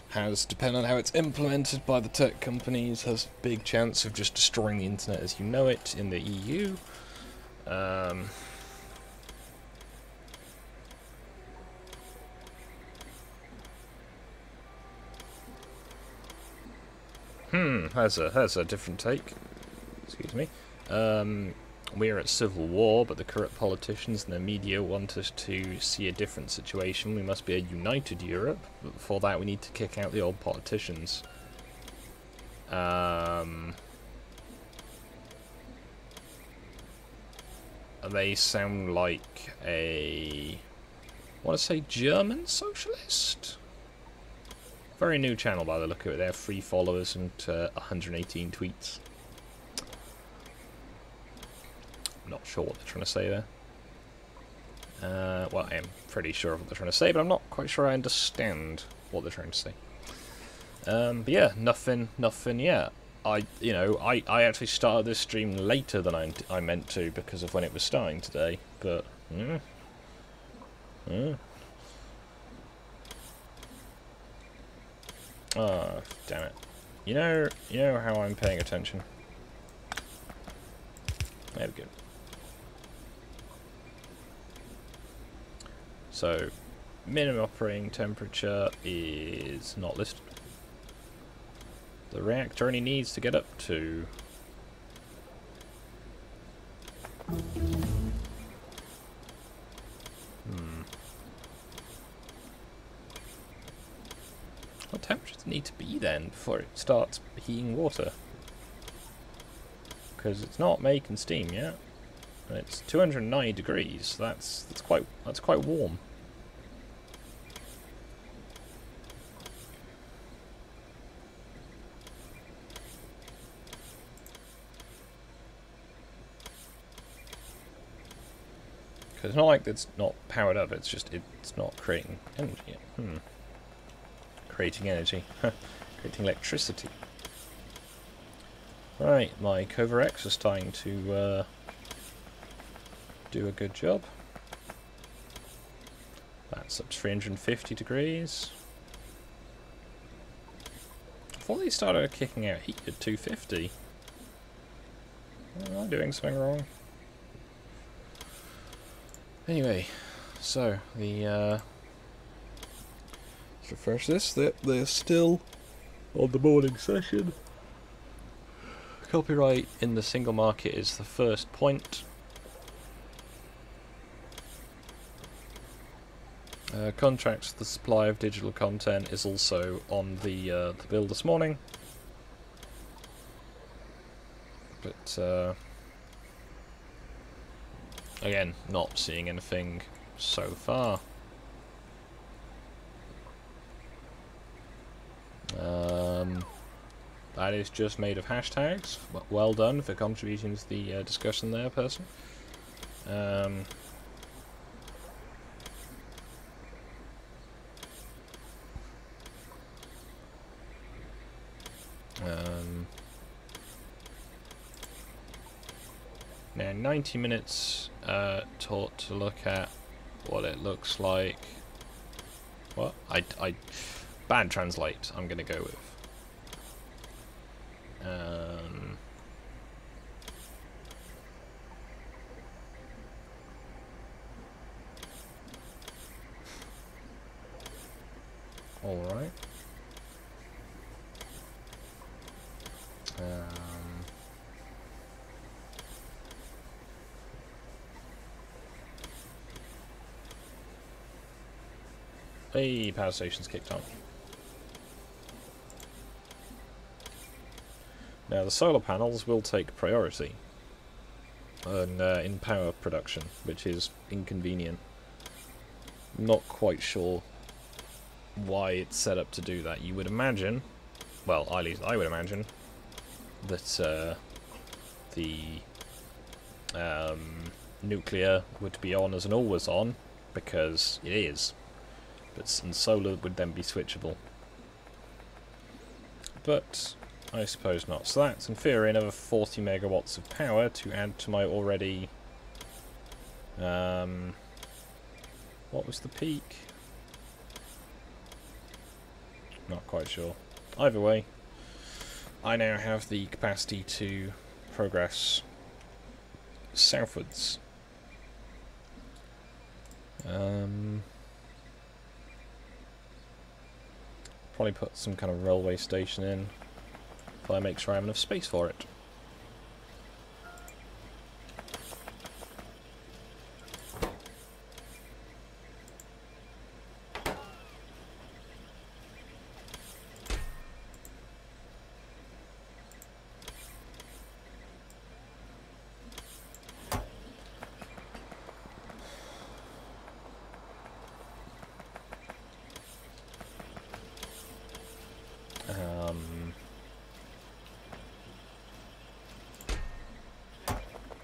Speaker 1: has, depending on how it's implemented by the tech companies, has a big chance of just destroying the internet as you know it in the EU. Has a different take. Excuse me. We're at civil war, but the corrupt politicians and the media want us to see a different situation. We must be a united Europe, but for that we need to kick out the old politicians. They sound like I want to say German socialist? Very new channel by the look of it. They have 3 followers and 118 tweets. Not sure what they're trying to say there. Well, I am pretty sure of what they're trying to say, but I'm not quite sure I understand what they're trying to say. But yeah, nothing yet. I actually started this stream later than I meant to because of when it was starting today. But oh, damn it! You know how I'm paying attention. There we go. So, minimum operating temperature is not listed. The reactor only needs to get up to... What temperature does it need to be then before it starts heating water? Because it's not making steam yet. And it's 290 degrees. That's quite warm. Because it's not like it's not powered up. It's just it's not creating energy yet. Creating energy, creating electricity. Right, my Cover-X is starting to do a good job. That's up to 350 degrees. I thought they started kicking out heat at 250. Am I doing something wrong? Anyway, so the let's refresh this. They're still on the morning session. Copyright in the single market is the first point. Contracts for the supply of digital content is also on the bill this morning. But again, not seeing anything so far. That is just made of hashtags. Well done for contributing to the discussion there, person. Now 90 minutes taught to look at what it looks like. What? I bad translate, I'm gonna go with. Alright. Hey, power station's kicked on. Now the solar panels will take priority in power production, which is inconvenient. Not quite sure why it's set up to do that. You would imagine, well, at least I would imagine, that the nuclear would be on as an always on, because it is. And solar would then be switchable. But I suppose not. So that's in theory another 40 megawatts of power to add to my already... what was the peak? Not quite sure. Either way, I now have the capacity to progress southwards. Probably put some kind of railway station in, but I make sure I have enough space for it.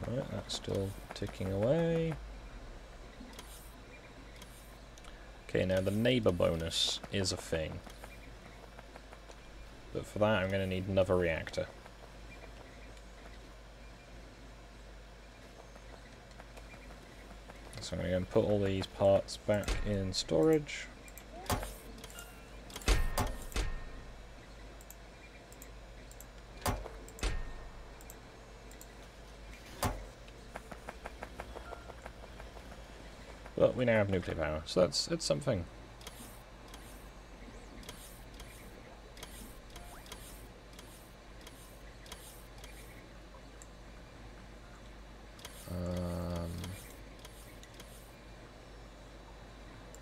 Speaker 1: Right, that's still ticking away. Okay, now the neighbour bonus is a thing. But for that I'm going to need another reactor. So I'm going to go and put all these parts back in storage. But we now have nuclear power, so it's something.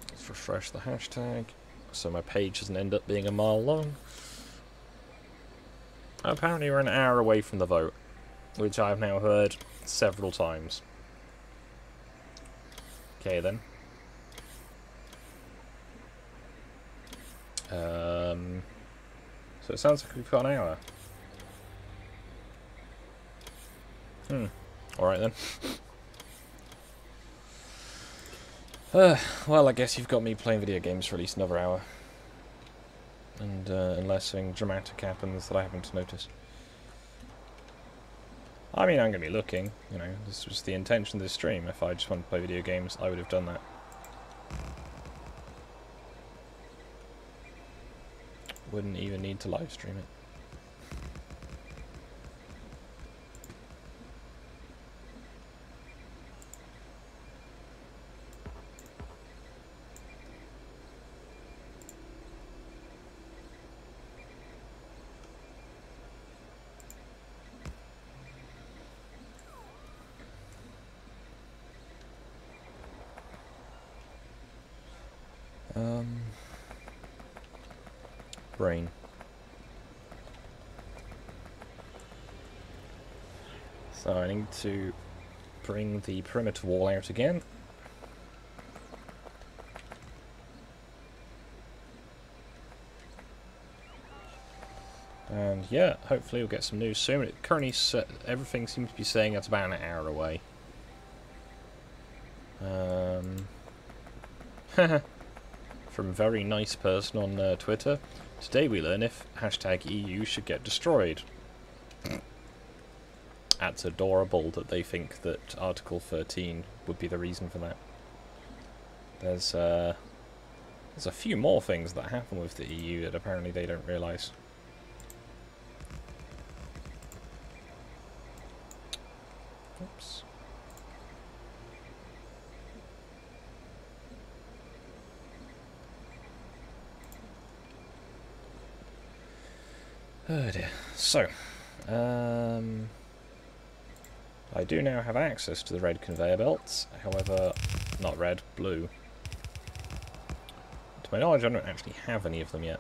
Speaker 1: Let's refresh the hashtag, so my page doesn't end up being a mile long. Apparently we're an hour away from the vote, which I've now heard several times. Okay then. So it sounds like we've got an hour. Alright then. Well, I guess you've got me playing video games for at least another hour. And unless something dramatic happens that I haven't noticed. I mean, I'm going to be looking, you know, this was the intention of this stream. If I just wanted to play video games, I would have done that. Wouldn't even need to live stream it. Brain. So I need to bring the perimeter wall out again. And yeah, hopefully we'll get some news soon. It currently everything seems to be saying it's about an hour away. From a very nice person on Twitter. Today we learn if hashtag EU should get destroyed. that's adorable that they think that Article 13 would be the reason for that. There's a few more things that happen with the EU that apparently they don't realise. Oops. Oh dear. So, I do now have access to the red conveyor belts, however, not red, blue. To my knowledge, I don't actually have any of them yet.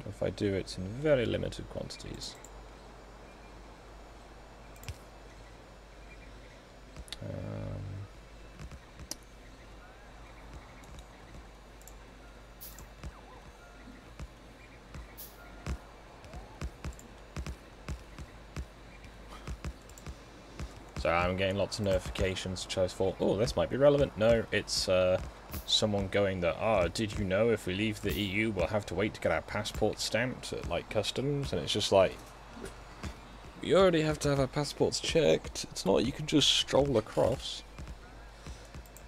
Speaker 1: If I do, it's in very limited quantities. So I'm getting lots of notifications, which I thought, oh, this might be relevant. No, it's someone going that, did you know if we leave the EU, we'll have to wait to get our passports stamped at, like, customs? And it's just like, we already have to have our passports checked. It's not you can just stroll across.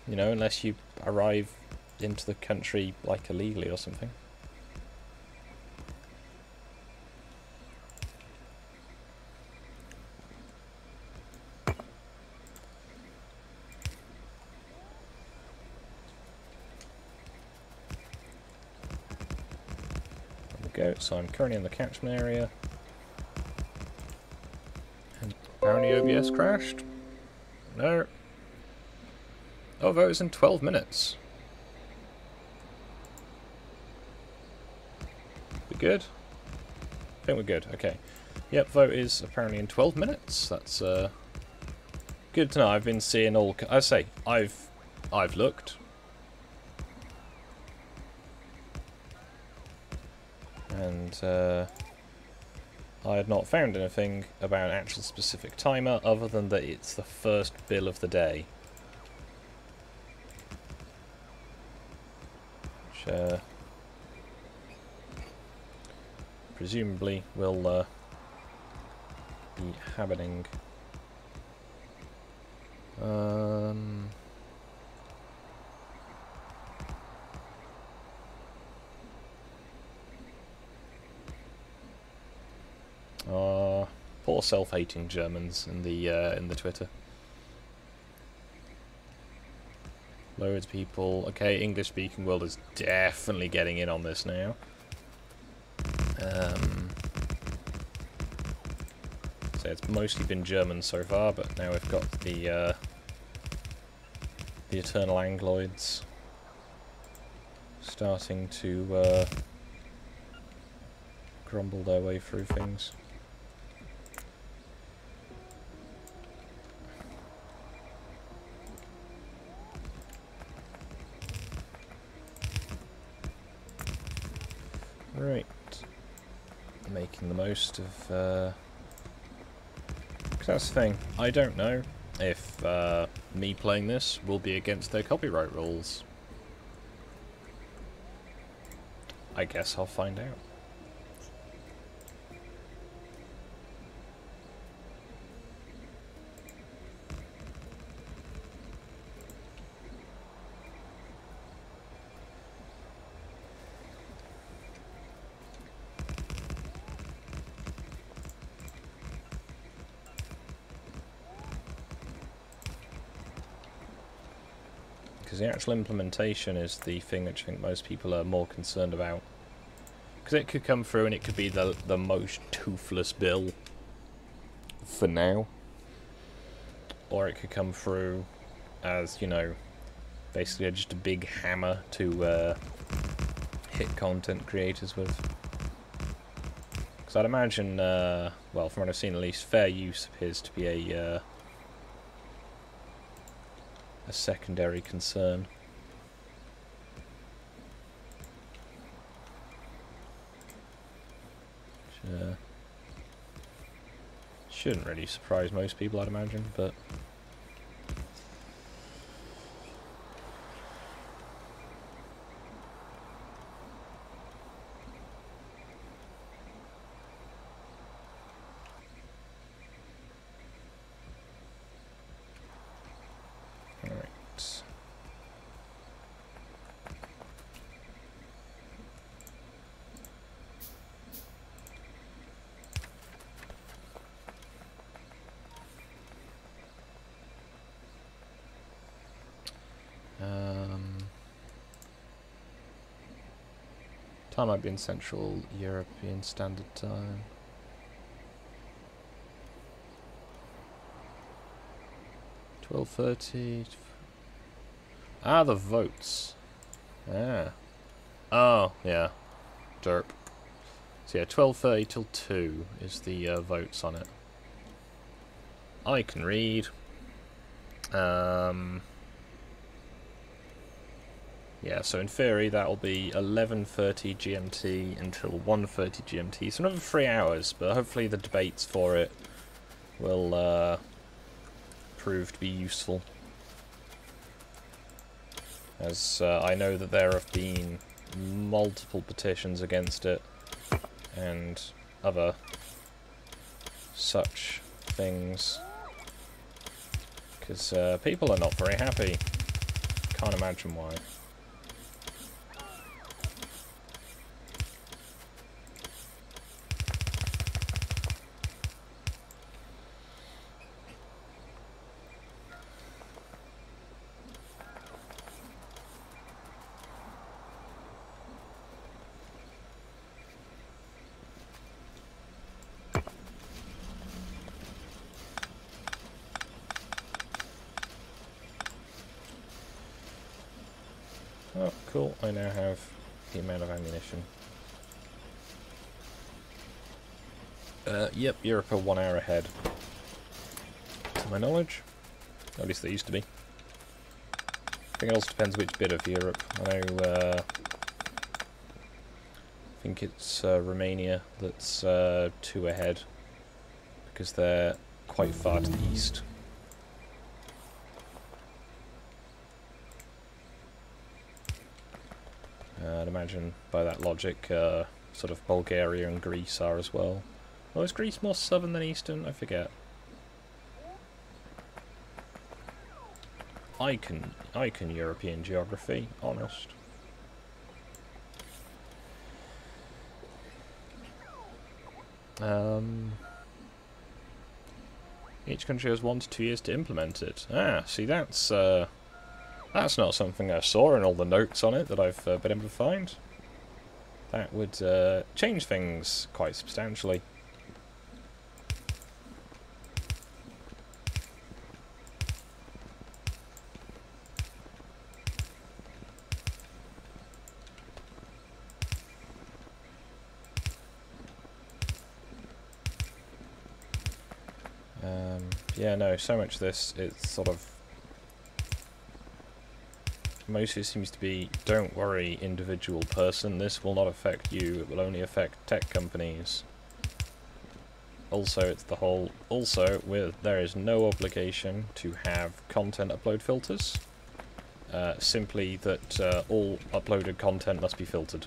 Speaker 1: You know, unless you arrive into the country, like, illegally or something. Go. So I'm currently in the catchment area. And apparently OBS crashed. No. Oh, vote is in 12 minutes. We good? I think we're good. Okay. Yep, vote is apparently in 12 minutes. That's good to know. I've been seeing all. I say I've looked. And I had not found anything about an actual specific timer other than that it's the first bill of the day. Which presumably will be happening. Poor self-hating Germans in the Twitter. Loads of people. Okay, English-speaking world is definitely getting in on this now. So it's mostly been German so far, but now we've got the eternal Angloids starting to grumble their way through things. Right, making the most of, because that's the thing, I don't know if me playing this will be against their copyright rules. I guess I'll find out. Because the actual implementation is the thing which I think most people are more concerned about. Because it could come through and it could be the most toothless bill for now. Or it could come through as, you know, basically just a big hammer to hit content creators with. Because I'd imagine, well, from what I've seen at least, fair use appears to be a secondary concern. Which, shouldn't really surprise most people, I'd imagine, but Time might be in Central European Standard Time. $12:30. Ah, the votes. Ah. Oh, yeah. Derp. So yeah, 12:30 till 2 is the votes on it. I can read. Yeah, so in theory that'll be 11:30 GMT until 1:30 GMT. So another 3 hours, but hopefully the debates for it will prove to be useful. As I know that there have been multiple petitions against it and other such things. Because people are not very happy. Can't imagine why. Oh, cool. I now have the amount of ammunition. Yep, Europe are 1 hour ahead. To my knowledge. At least they used to be. I think it also depends which bit of Europe. I know, I think it's Romania that's 2 ahead. Because they're quite far to the east. I'd imagine by that logic, sort of Bulgaria and Greece are as well. Oh, is Greece more southern than eastern? I forget. I can European geography, honest. Each country has 1 to 2 years to implement it. Ah, see, that's not something I saw in all the notes on it that I've been able to find. That would change things quite substantially. Yeah, no, so much of this, it's sort of... Most of it seems to be, don't worry, individual person, this will not affect you, it will only affect tech companies. Also, it's the whole... Also, there is no obligation to have content upload filters. Simply that all uploaded content must be filtered.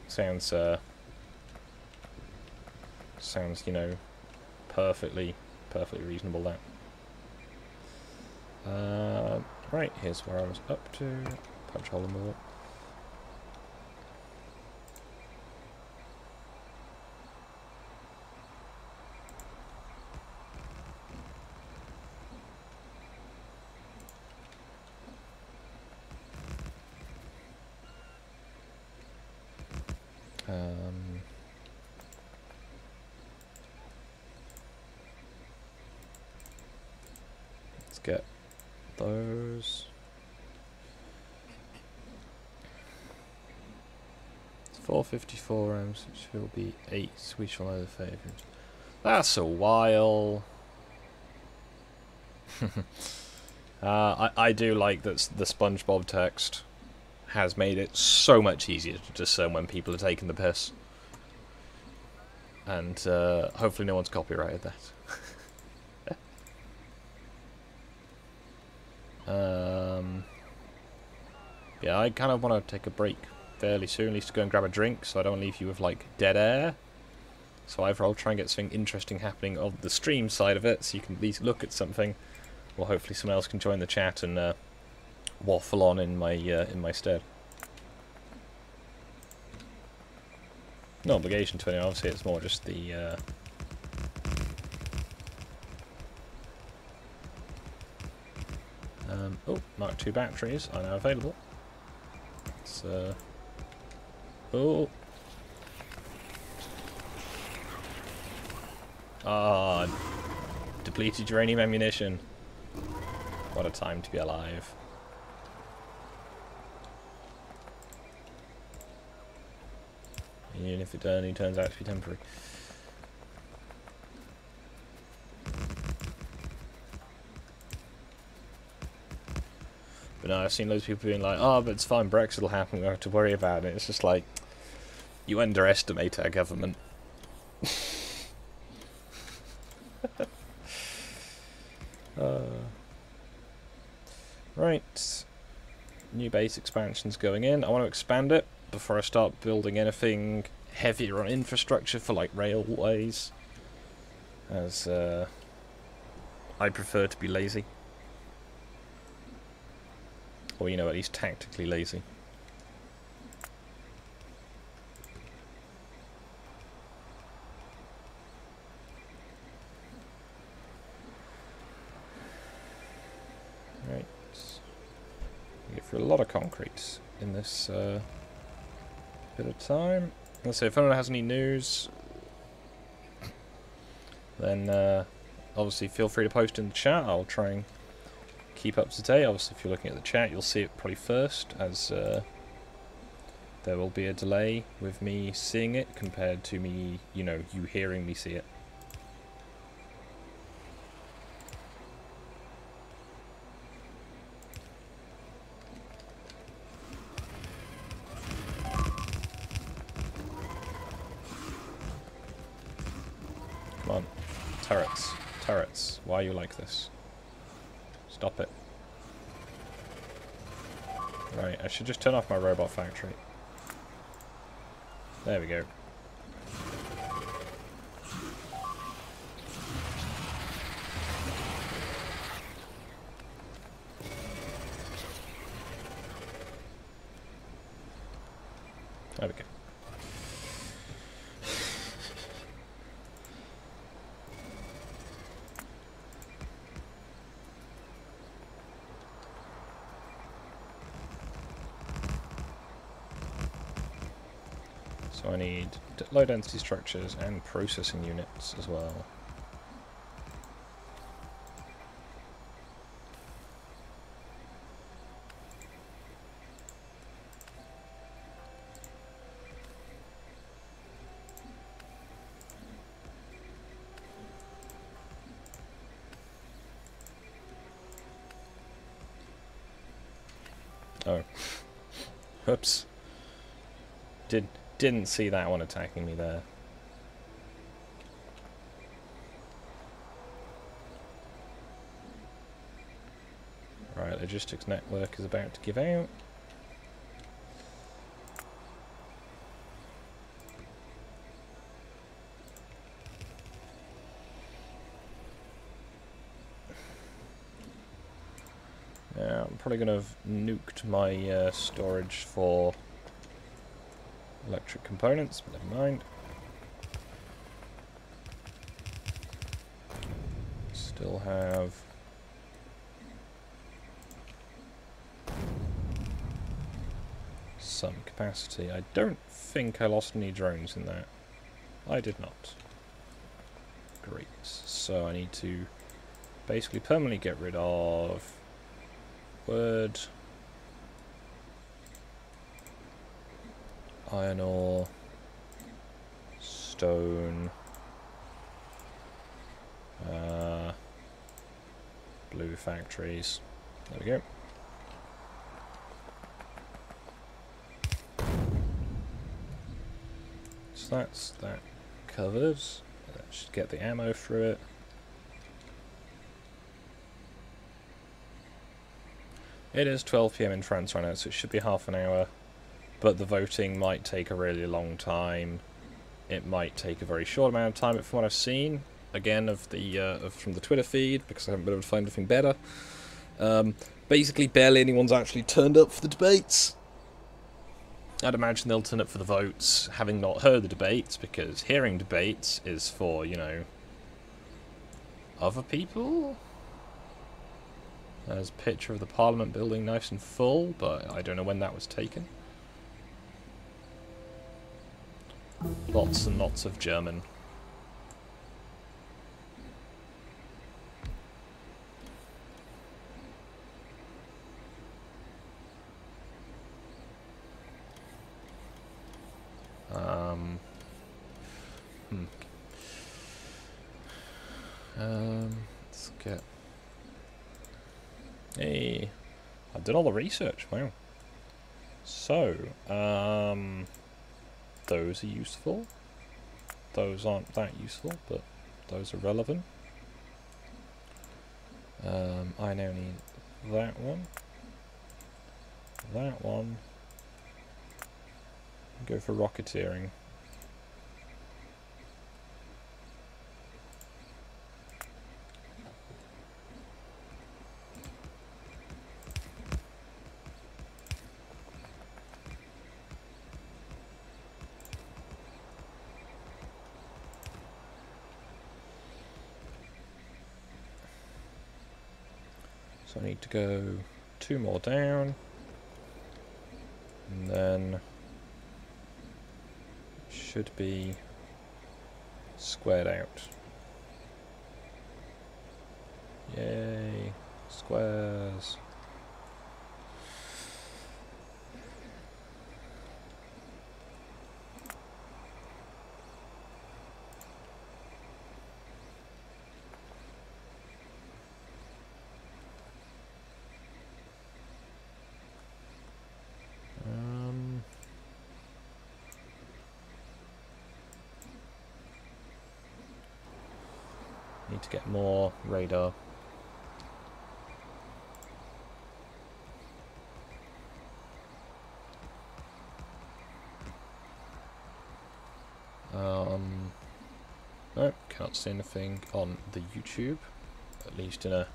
Speaker 1: Sounds, you know, perfectly reasonable, that. Right, here's where I was up to. Punch hole in the wall. Let's get those. It's 454 rounds, which will be 8. We shall know the favourite. That's a while. I do like that the SpongeBob text has made it so much easier to discern when people are taking the piss. And hopefully no one's copyrighted that. Yeah, I kind of want to take a break fairly soon, at least to go and grab a drink, so I don't leave you with, like, dead air. So either I'll try and get something interesting happening on the stream side of it, so you can at least look at something, or hopefully someone else can join the chat and waffle on in my stead. No obligation to anyone, obviously, it's more just the... oh, Mark II batteries are now available. It's, oh. Ah, depleted uranium ammunition. What a time to be alive. Even if it only turns out to be temporary. But no, I've seen loads of people being like, oh, but it's fine, Brexit will happen, we don't have to worry about it. It's just like, you underestimate our government. Right. New base expansion's going in. I want to expand it before I start building anything heavier on infrastructure for like railways. As I prefer to be lazy. Or, you know, at least tactically lazy. Right. We get through a lot of concrete in this bit of time. Let's see, if anyone has any news, then obviously feel free to post in the chat. I'll try and keep up to date. Obviously, if you're looking at the chat, you'll see it probably first, as there will be a delay with me seeing it compared to me, you know, you hearing me see it. Come on. Turrets. Turrets. Why are you like this? Stop it. Right, I should just turn off my robot factory. There we go. There we go. So I need low density structures and processing units as well. Oh. Oops. Didn't see that one attacking me there. Right, logistics network is about to give out. Yeah, I'm probably going to have nuked my storage for electric components, but never mind. Still have some capacity. I don't think I lost any drones in that. I did not. Great. So I need to basically permanently get rid of wood, iron ore, stone, blue factories. There we go. So that's that covered. That should get the ammo through it. It is 12 PM in France right now, so it should be half an hour. But the voting might take a really long time. It might take a very short amount of time, but from what I've seen, again, of the from the Twitter feed, because I haven't been able to find anything better, basically barely anyone's actually turned up for the debates. I'd imagine they'll turn up for the votes, having not heard the debates, because hearing debates is for, you know, other people? There's a picture of the Parliament building nice and full, but I don't know when that was taken. Lots and lots of German. Let's get... Hey, I did all the research, wow. So, those are useful. Those aren't that useful, but those are relevant. I now need that one. That one. Go for rocketeering. So I need to go 2 more down, and then should be squared out. Yay, squares. Need to get more radar. Nope, can't see anything on the YouTube, at least in a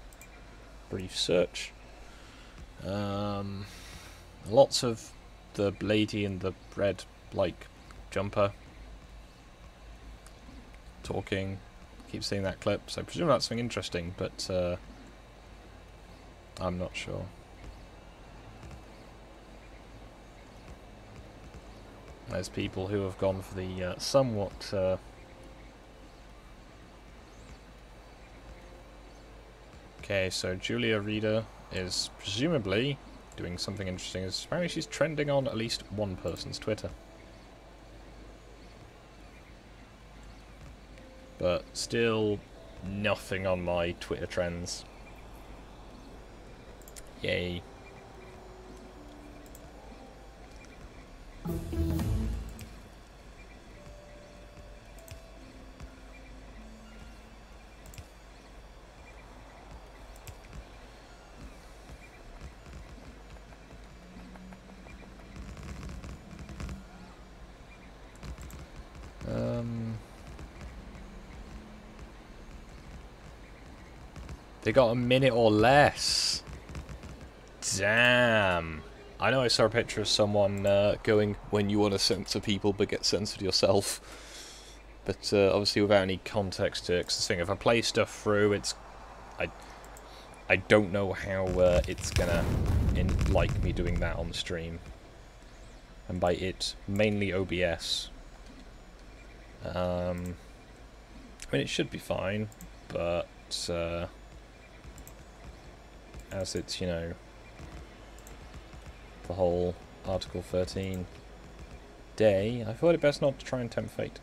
Speaker 1: brief search. Lots of the lady in the red, like, jumper talking. Keep seeing that clip, so I presume that's something interesting, but I'm not sure. There's people who have gone for the somewhat okay, so Julia Reader is presumably doing something interesting. Apparently she's trending on at least one person's Twitter. But still nothing on my Twitter trends. Yay. They got a minute or less. Damn. I know I saw a picture of someone going, when you want to censor people but get censored yourself. But obviously without any context to it. 'Cause the thing, if I play stuff through, it's... I don't know how it's gonna like me doing that on stream. And by it, mainly OBS. I mean, it should be fine, but... as it's, you know, the whole Article 13 day, I thought it best not to try and tempt fate.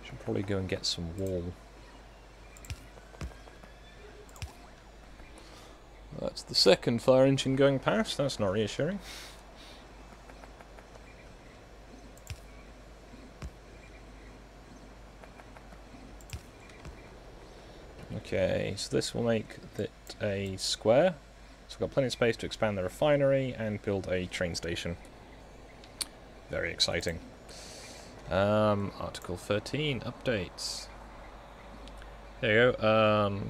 Speaker 1: Should probably go and get some wool. That's the second fire engine going past. That's not reassuring. Okay, so this will make it a square. So we've got plenty of space to expand the refinery and build a train station. Very exciting. Article 13, updates. There you go.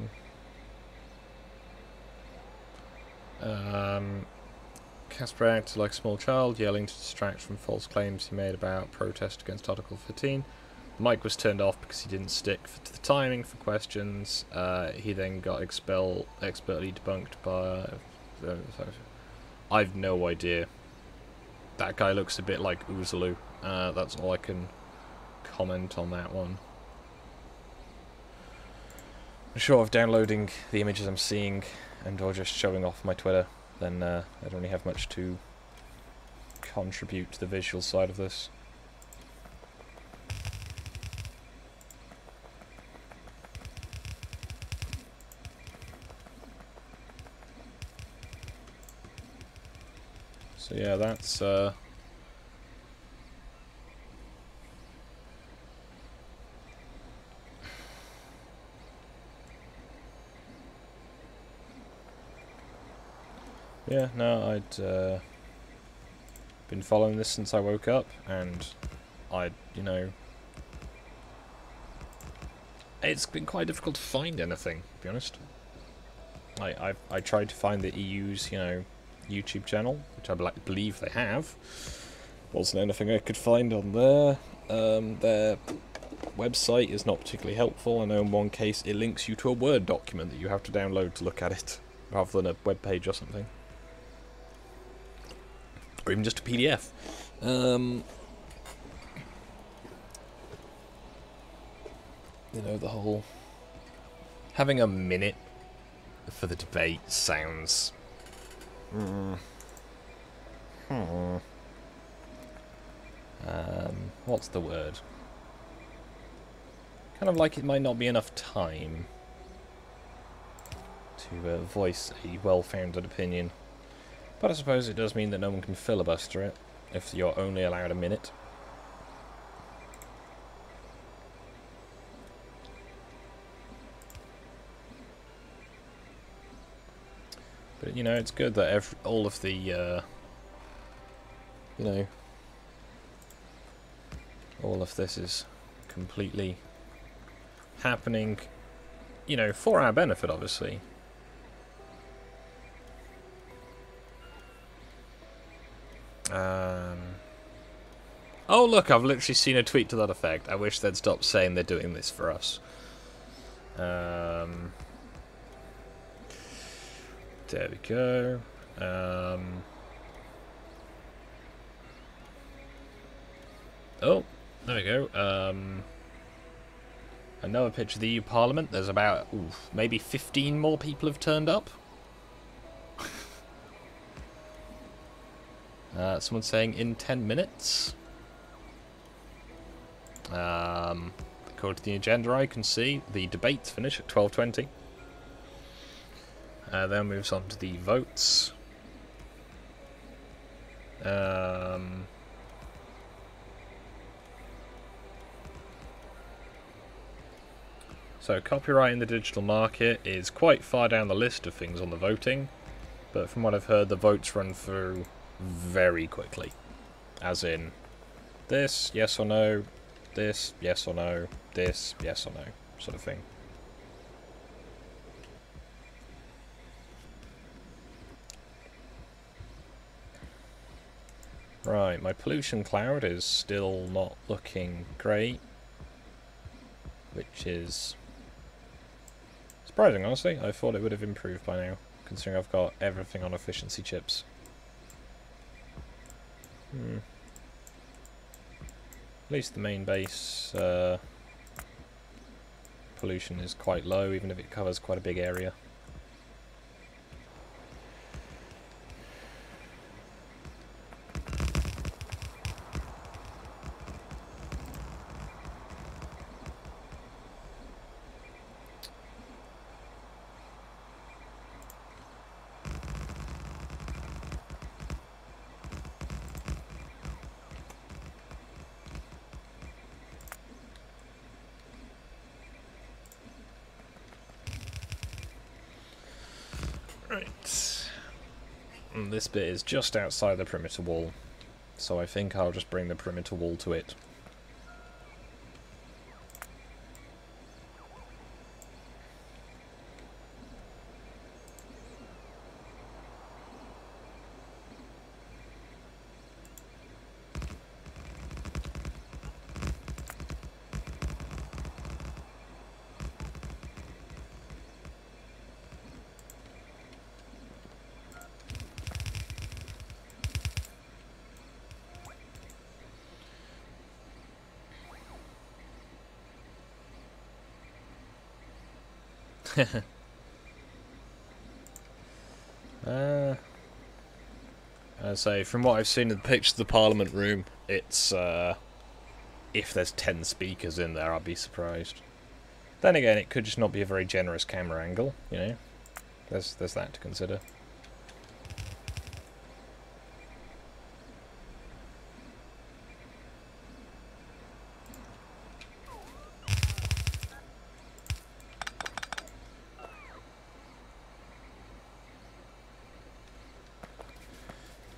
Speaker 1: Casper acted like a small child, yelling to distract from false claims he made about protest against Article 13. Mic was turned off because he didn't stick to the timing for questions. He then got expertly debunked by... I've no idea. That guy looks a bit like Oozaloo. That's all I can comment on that one. Short of downloading the images I'm seeing and or just showing off my Twitter, then I don't really have much to contribute to the visual side of this. So yeah, that's yeah, no, I'd been following this since I woke up, and you know, it's been quite difficult to find anything, to be honest. I tried to find the EU's, you know, YouTube channel, which I believe they have. Wasn't anything I could find on there. Their website is not particularly helpful. I know in one case it links you to a Word document that you have to download to look at it, rather than a web page or something. Or even just a PDF. You know, the whole... having a minute for the debate sounds... what's the word? Kind of like it might not be enough time to voice a well-founded opinion. But I suppose it does mean that no one can filibuster it, if you're only allowed a minute. But, you know, it's good that all of the, you know, all of this is completely happening, you know, for our benefit, obviously. Oh look, I've literally seen a tweet to that effect. I wish they'd stop saying they're doing this for us. There we go. Oh, there we go. Another picture of the EU Parliament. There's about, maybe 15 more people have turned up. Someone's saying in 10 minutes. According to the agenda, I can see the debates finish at 12:20. Then moves on to the votes. So copyright in the digital market is quite far down the list of things on the voting, but from what I've heard, the votes run through very quickly. As in, this, yes or no, this, yes or no, this, yes or no, sort of thing. Right, my pollution cloud is still not looking great, which is surprising, honestly. I thought it would have improved by now, considering I've got everything on efficiency chips. At least the main base pollution is quite low, even if it covers quite a big area. Right. And this bit is just outside the perimeter wall, so I think I'll just bring the perimeter wall to it. I say, from what I've seen in the pictures of the Parliament room, it's, if there's 10 speakers in there, I'd be surprised. Then again, it could just not be a very generous camera angle, you know? There's that to consider.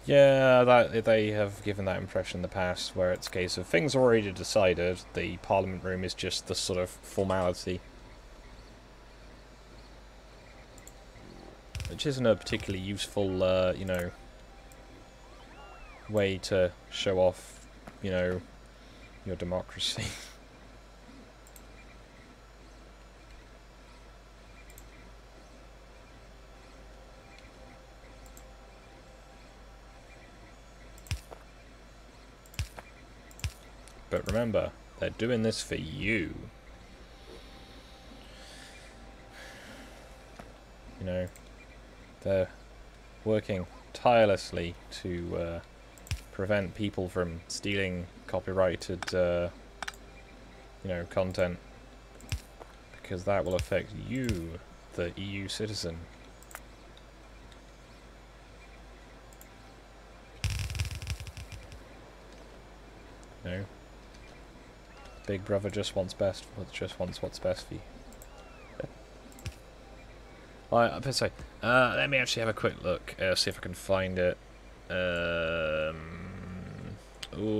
Speaker 1: Yeah, they have given that impression in the past, where it's a case of things already decided, the Parliament room is just the sort of formality. Which isn't a particularly useful, you know, way to show off, you know, your democracy. But remember, they're doing this for you. You know, they're working tirelessly to prevent people from stealing copyrighted, you know, content, because that will affect you, the EU citizen. You know, Big Brother just wants what's best for you. I better say, let me actually have a quick look, see if I can find it. Oh,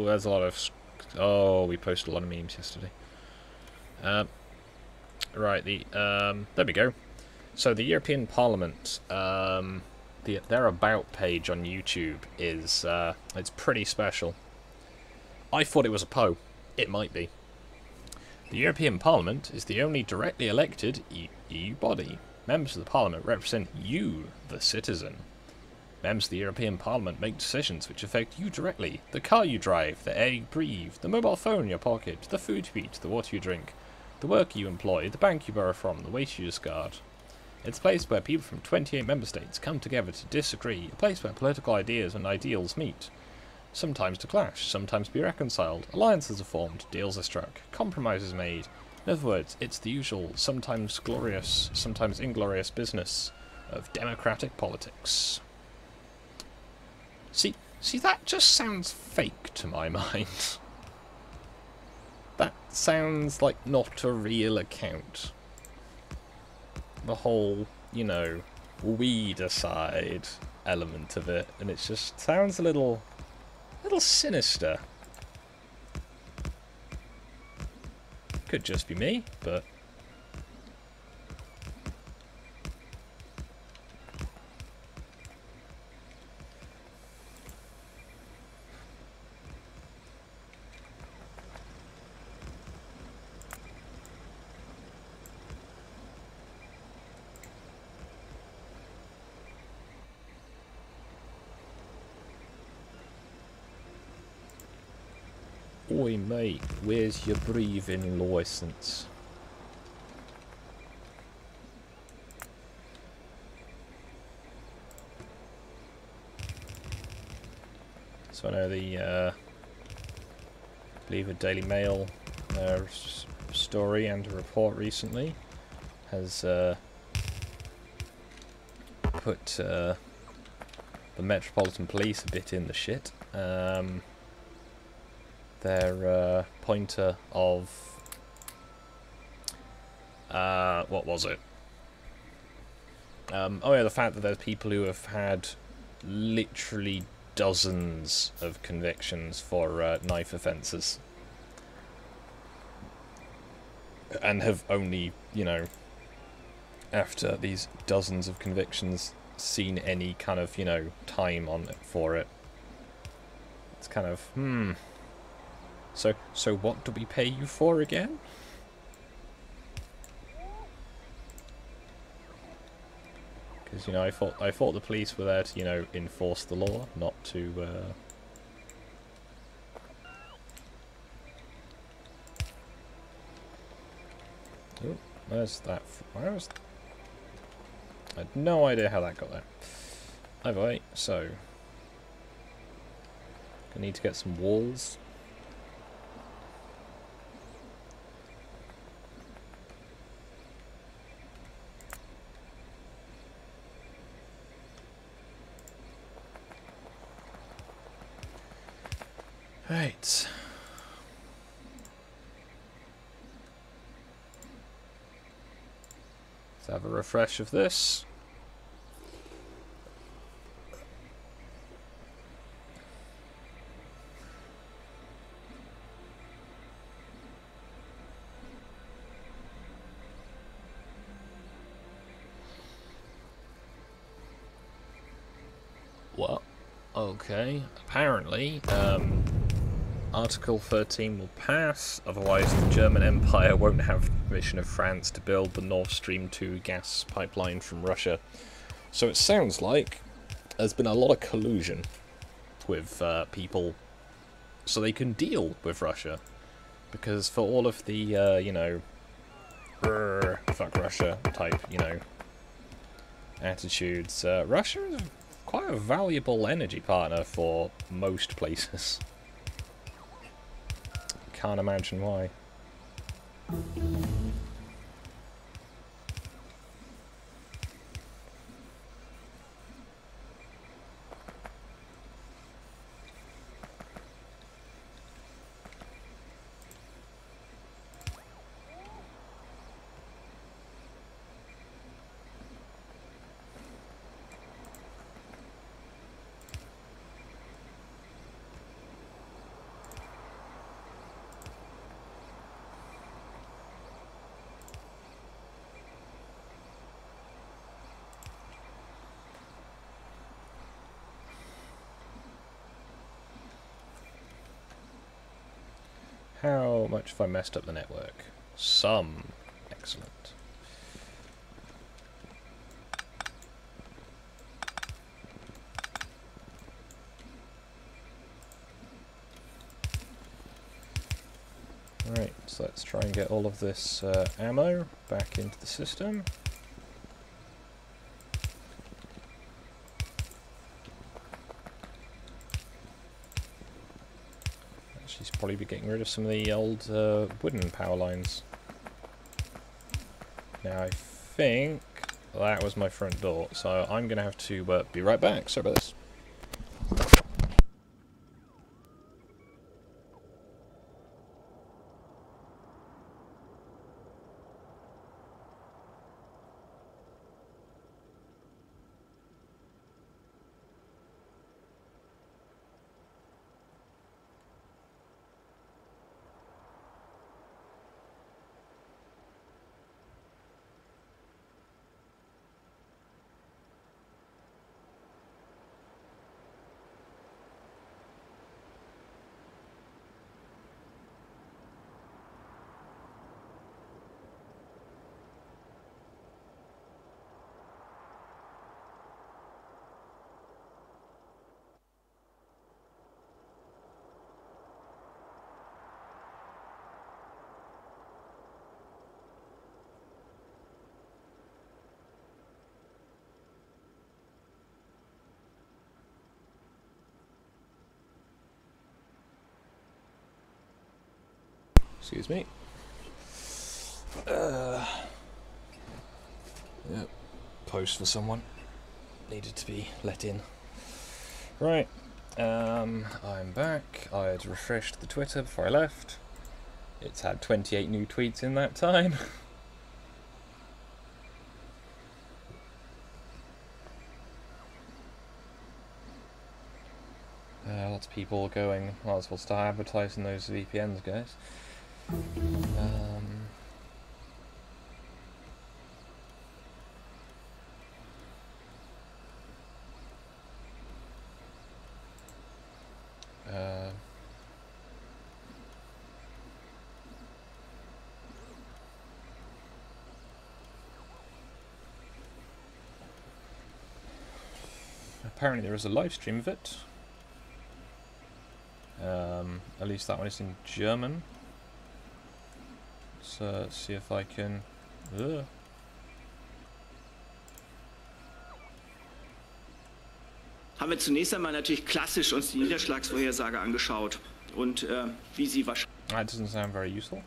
Speaker 1: there's a lot of... Oh, we posted a lot of memes yesterday. Right, there we go. So the European Parliament, their About page on YouTube is, it's pretty special. I thought it was a Poe. It might be. The European Parliament is the only directly elected EU body. Members of the Parliament represent you, the citizen. Members of the European Parliament make decisions which affect you directly. The car you drive, the air you breathe, the mobile phone in your pocket, the food you eat, the water you drink, the work you employ, the bank you borrow from, the waste you discard. It's a place where people from 28 member states come together to disagree, a place where political ideas and ideals meet. Sometimes to clash, sometimes be reconciled, alliances are formed, deals are struck, compromises made. In other words, it's the usual, sometimes glorious, sometimes inglorious business of democratic politics. See, that just sounds fake to my mind. That sounds like not a real account. The whole, you know, we decide element of it, and it just sounds a little sinister. Could just be me, but... Oi mate, where's your breathing license? So I know the, I believe a Daily Mail story and a report recently has put the Metropolitan Police a bit in the shit. Their pointer of what was it? Oh yeah, the fact that there's people who have had literally dozens of convictions for knife offences. And have only, you know, after these dozens of convictions, seen any kind of, you know, time on it for it. It's kind of, So what do we pay you for again? Because, you know, I thought the police were there to, you know, enforce the law, not to, Oh, where's that? Where was... I had no idea how that got there. Either way, so... I need to get some walls. Right. Let's have a refresh of this. Well, okay. Apparently, Article 13 will pass, otherwise the German Empire won't have the permission of France to build the Nord Stream 2 gas pipeline from Russia. So it sounds like there's been a lot of collusion with people so they can deal with Russia. Because for all of the, you know, fuck Russia type, you know, attitudes, Russia is quite a valuable energy partner for most places. Can't imagine why. How much have I messed up the network? Some. Excellent. Right, so let's try and get all of this ammo back into the system. She's probably be getting rid of some of the old wooden power lines. Now I think that was my front door, so I'm going to have to be right back. Sorry about this. Excuse me. Yep. Post for someone. Needed to be let in. Right. I'm back. I had refreshed the Twitter before I left. It's had 28 new tweets in that time. lots of people going, might as well start advertising those VPNs, guys. Apparently there is a live stream of it. At least that one is in German. So let's see if I can...
Speaker 3: Haben wir zunächst einmal natürlich klassisch uns die Niederschlagsvorhersage angeschaut und wie sie wahrscheinlich...
Speaker 1: That doesn't sound very useful.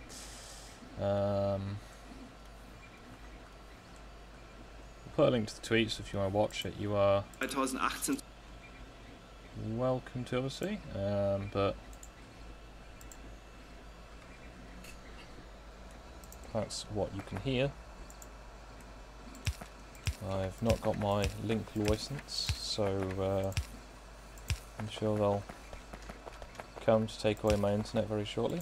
Speaker 1: Put a link to the tweets if you want to watch it. You are
Speaker 3: 2018
Speaker 1: welcome to, obviously, but that's what you can hear. I've not got my link license, so I'm sure they'll come to take away my internet very shortly.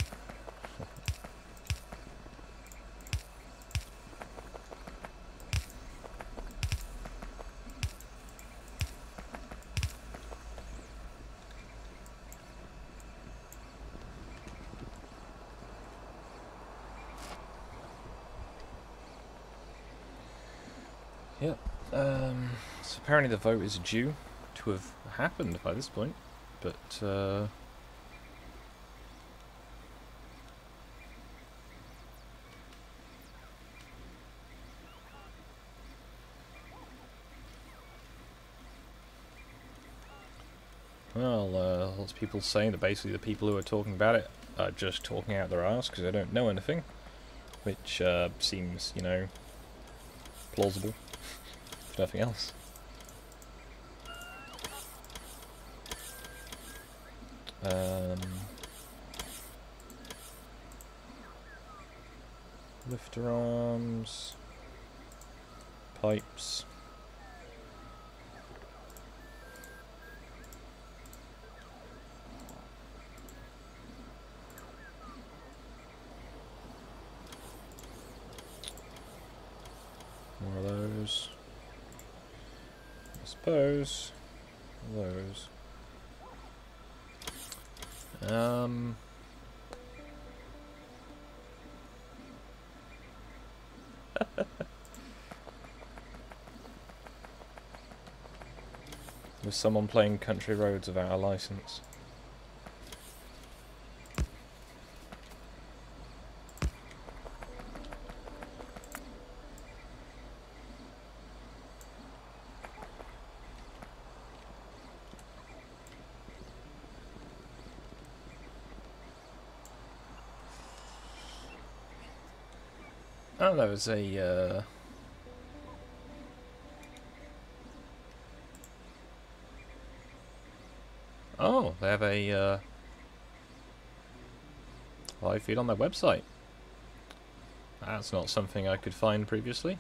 Speaker 1: Yep. So apparently the vote is due to have happened by this point, but well, lots of people saying that basically the people who are talking about it are just talking out their arse because they don't know anything, which seems, you know, plausible. If nothing else. Lifter arms, pipes. More of those. I suppose those. There's someone playing Country Roads without a license. Oh, there was a oh, they have a live feed on their website. That's not something I could find previously.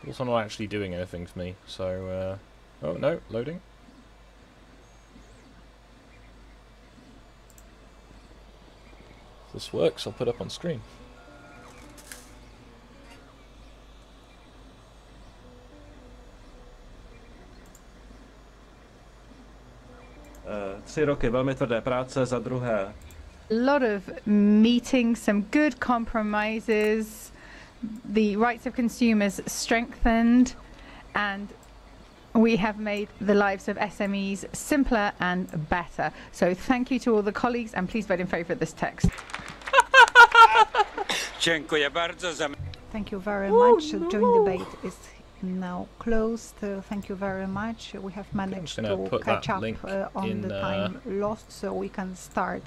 Speaker 1: Also not actually doing anything for me, so oh no, loading. If this works, I'll put up on screen.
Speaker 4: A
Speaker 5: lot of meetings, some good compromises, the rights of consumers strengthened, and we have made the lives of SMEs simpler and better. So thank you to all the colleagues, and please vote in favour of this text. Thank you very much. The joint debate is now closed. Thank you very much. We have managed to catch up on the time lost, so we can start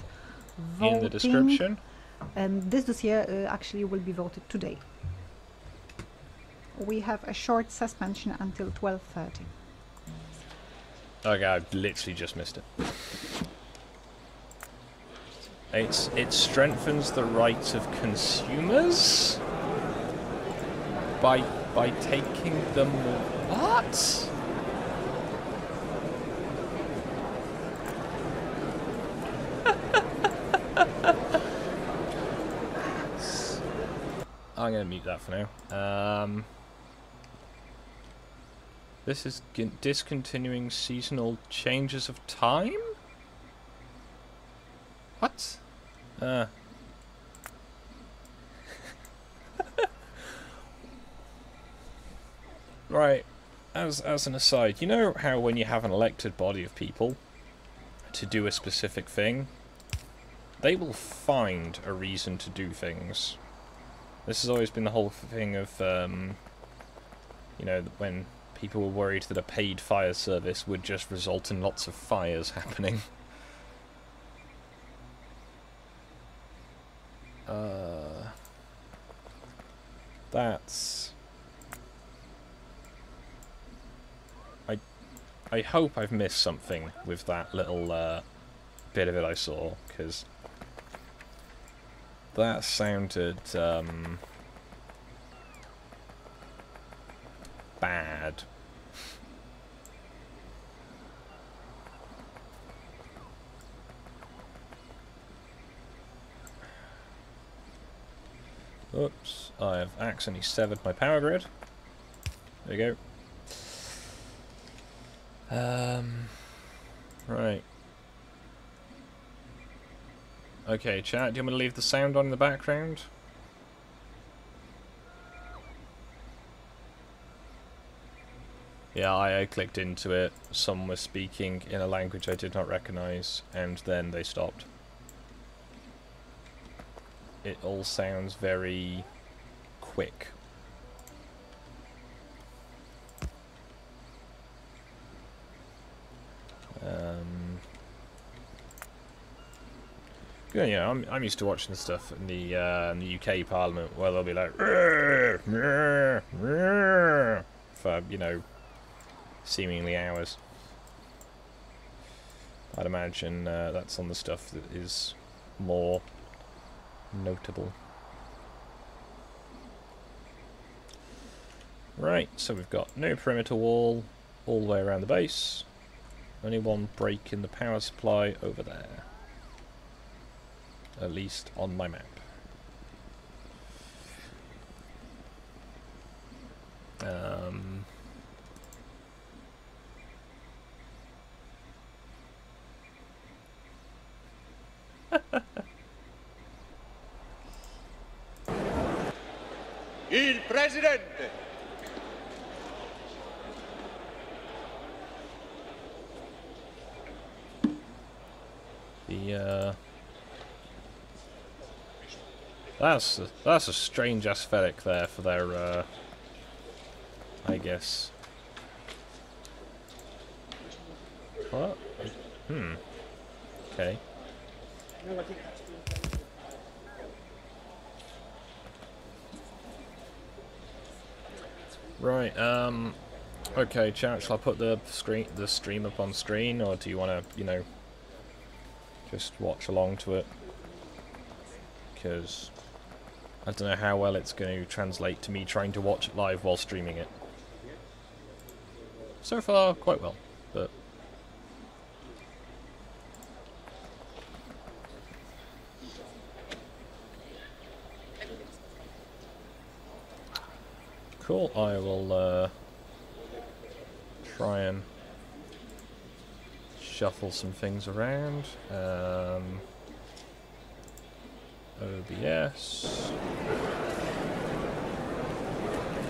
Speaker 5: voting.
Speaker 1: In the description.
Speaker 5: And this dossier actually will be voted today. We have a short suspension until 12:30.
Speaker 1: Okay, I literally just missed it. It strengthens the rights of consumers by taking them. What? I'm going to mute that for now. This is discontinuing seasonal changes of time? What? Right, as an aside, you know how when you have an elected body of people to do a specific thing, they will find a reason to do things. This has always been the whole thing of, you know, when people were worried that a paid fire service would just result in lots of fires happening. That's... I hope I've missed something with that little bit of it I saw, because that sounded bad. Oops, I've accidentally severed my power grid. There you go. Right. Okay, chat, do you want me to leave the sound on in the background? Yeah, I clicked into it, someone was speaking in a language I did not recognise, and then they stopped. It all sounds very quick. Yeah, I'm used to watching stuff in the UK Parliament where they'll be like for, you know, seemingly hours. I'd imagine that's on the stuff that is more notable. Right, so we've got no perimeter wall all the way around the base. Only one break in the power supply over there. At least on my map.
Speaker 4: Il Presidente!
Speaker 1: That's a strange aesthetic there for their I guess. What? Okay. Right, okay, chat, shall I put the stream up on screen, or do you want to, you know, just watch along to it? Because I don't know how well it's going to translate to me trying to watch it live while streaming it. So far, quite well, but... Cool, I will try and shuffle some things around. OBS.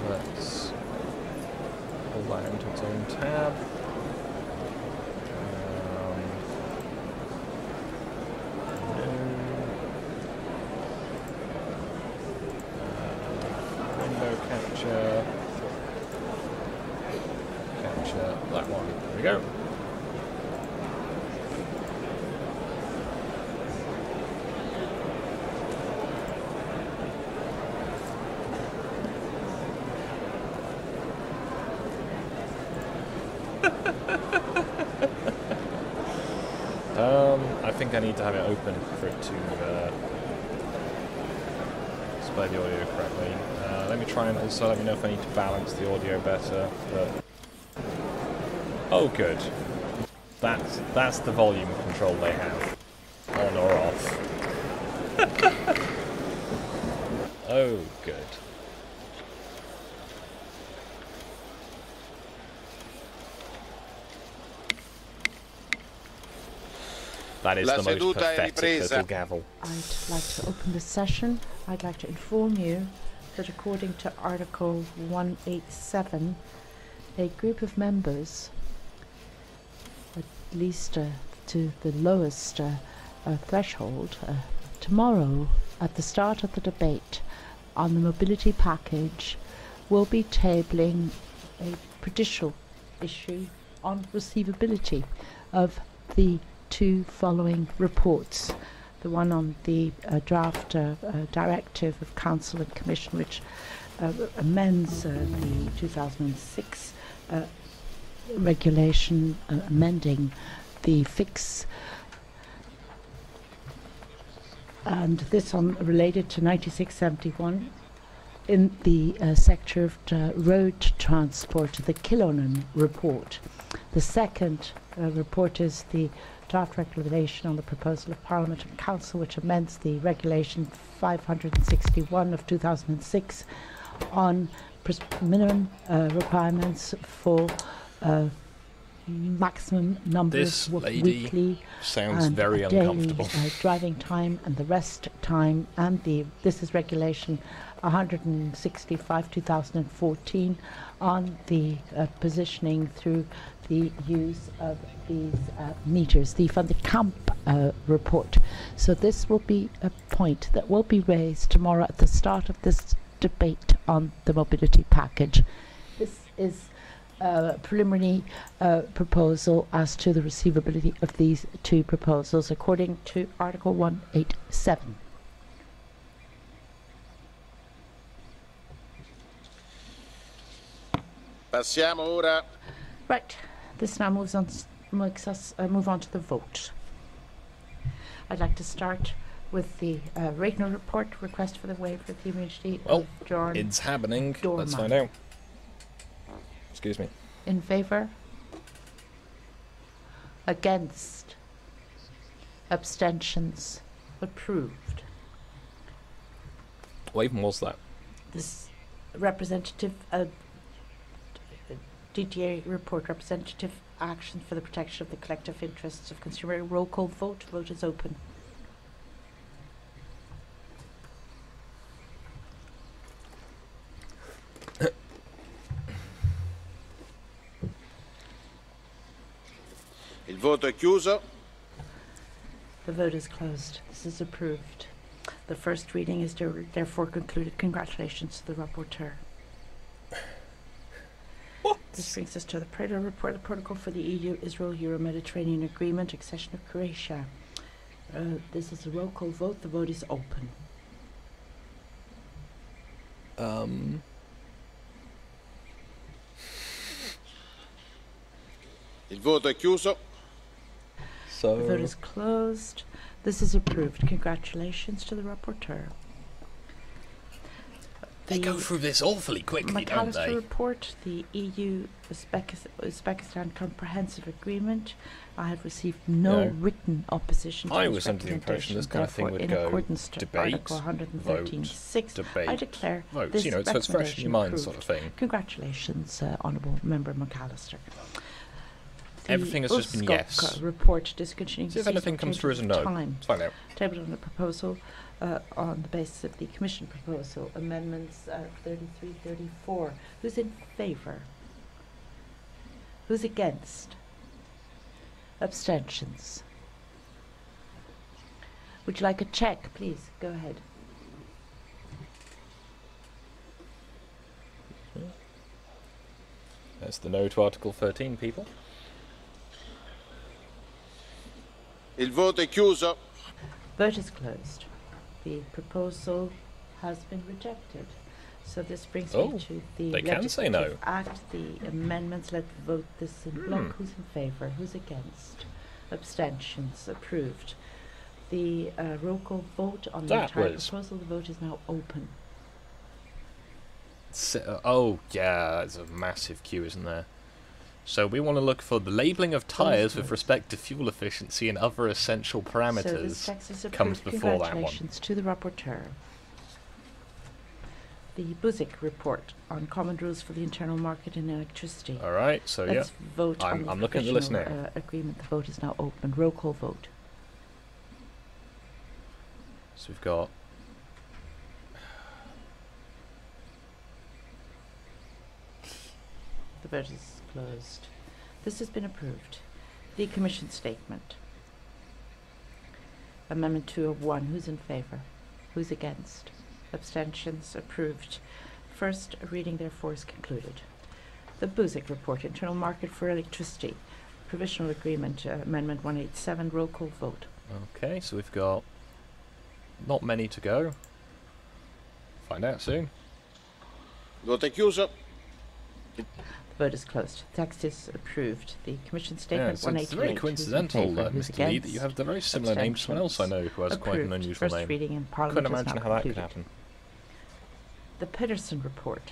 Speaker 1: Let's pull that into its own tab. Window capture. Capture that one. There we go. I think I need to have it open for it to display the audio correctly. Let me try and also let me know if I need to balance the audio better. But oh, good. That's the volume control they have, on or off. Oh, good. That is the most pathetic little gavel.
Speaker 4: I'd like to open the session. I'd like to inform you that according to Article 187, a group of members, at least to the lowest threshold, tomorrow at the start of the debate on the mobility package will be tabling a judicial issue on receivability of the two following reports. The one on the draft directive of Council and Commission, which amends the 2006 regulation, amending the fix, and this on related to 9671 in the sector of road transport, the Kilonen report. The second report is the draft regulation on the proposal of Parliament and Council, which amends the regulation 561 of 2006 on minimum requirements for maximum numbers of weekly
Speaker 1: sounds
Speaker 4: and
Speaker 1: very
Speaker 4: daily
Speaker 1: uncomfortable.
Speaker 4: Driving time and the rest time, and this is regulation 165 2014 on the positioning through the use of these meters, the Van de Kamp report. So this will be a point that will be raised tomorrow at the start of this debate on the mobility package. This is a preliminary proposal as to the receivability of these two proposals according to Article 187.
Speaker 6: Passiamo ora.
Speaker 4: Right, this now makes us move on to the vote. I'd like to start with the Regner report, request for the waiver of the immunity of Jorn.
Speaker 1: It's happening.
Speaker 4: Dorman.
Speaker 1: Let's find out. Excuse me.
Speaker 4: In favour? Against? Abstentions? Approved.
Speaker 1: What even was that?
Speaker 4: This representative DDA report, representative action for the protection of the collective interests of consumer. Roll call vote. Vote is open.
Speaker 6: Il voto è chiuso.
Speaker 4: The vote is closed. This is approved. The first reading is therefore concluded. Congratulations to the rapporteur.
Speaker 1: What?
Speaker 4: This brings us to the Preda report, the protocol for the EU-Israel Euro-Mediterranean Agreement, accession of Croatia. This is a roll call vote. The vote is open.
Speaker 6: Il voto è chiuso.
Speaker 1: So
Speaker 4: The vote is closed. This is approved. Congratulations to the rapporteur.
Speaker 1: they go through this awfully quickly, don't
Speaker 4: McAllister
Speaker 1: they?
Speaker 4: report, the EU-Uzbekistan Comprehensive Agreement. I have received no
Speaker 1: Yeah.
Speaker 4: written opposition to
Speaker 1: I
Speaker 4: this
Speaker 1: was under the impression this
Speaker 4: representation.
Speaker 1: kind of thing would
Speaker 4: Therefore,
Speaker 1: go
Speaker 4: in accordance to
Speaker 1: debate,
Speaker 4: Article 113.6,
Speaker 1: debate,
Speaker 4: I declare
Speaker 1: votes.
Speaker 4: this
Speaker 1: You know, it's fresh in
Speaker 4: recommendation
Speaker 1: your mind,
Speaker 4: approved.
Speaker 1: sort of thing.
Speaker 4: Congratulations, Honourable Member McAllister.
Speaker 1: Everything has just been
Speaker 4: Skog
Speaker 1: yes.
Speaker 4: report discontinuing
Speaker 1: See if anything comes through as a no.
Speaker 4: time.
Speaker 1: Let's find out.
Speaker 4: Tabled on the proposal on the basis of the Commission proposal. Amendments 33, 34. Who's in favour? Who's against? Abstentions? Would you like a check, please? Go ahead.
Speaker 1: That's the no to Article 13, people.
Speaker 6: Il voto è chiuso.
Speaker 4: Vote is closed. The proposal has been rejected. So this brings
Speaker 1: Oh,
Speaker 4: me to the
Speaker 1: they can say no.
Speaker 4: Legislative Act, the amendments. Let's vote this in block. Who's in favour? Who's against? Abstentions? Approved. The roll call vote on the
Speaker 1: That
Speaker 4: entire
Speaker 1: was-
Speaker 4: proposal. The vote is now open.
Speaker 1: Oh, yeah, there's a massive queue, isn't there? So we want to look for the labelling of tyres with respect to fuel efficiency and other essential
Speaker 4: So this
Speaker 1: parameters.
Speaker 4: text is
Speaker 1: comes
Speaker 4: approved.
Speaker 1: before that one.
Speaker 4: Congratulations to the rapporteur. the Buzik report on common rules for the internal market in electricity.
Speaker 1: All right, so yeah,
Speaker 4: Let's vote on
Speaker 1: I'm
Speaker 4: the
Speaker 1: looking at the list now.
Speaker 4: agreement. The vote is now open. Roll call vote.
Speaker 1: So we've got
Speaker 4: The vote is closed. This has been approved. The Commission statement. Amendment 201. Who's in favour? Who's against? Abstentions? Approved. First reading, therefore, is concluded. The Buzik report, internal market for electricity, provisional agreement, Amendment 187. Roll call vote.
Speaker 1: okay. So we've got not many to go. Find out soon.
Speaker 6: Il voto è chiuso.
Speaker 4: The vote is closed. Text is approved. The Commission
Speaker 1: Yeah,
Speaker 4: statement
Speaker 1: so it's very
Speaker 4: 188.
Speaker 1: coincidental,
Speaker 4: Who's in
Speaker 1: Mr.
Speaker 4: favour?
Speaker 1: Lee,
Speaker 4: Who's
Speaker 1: that you
Speaker 4: against?
Speaker 1: have the very similar name to someone else I know who has quite an
Speaker 4: Approved.
Speaker 1: unusual
Speaker 4: First
Speaker 1: name.
Speaker 4: reading in Parliament
Speaker 1: Couldn't
Speaker 4: is
Speaker 1: imagine
Speaker 4: now
Speaker 1: how that could
Speaker 4: concluded.
Speaker 1: happen.
Speaker 4: The Peterson report.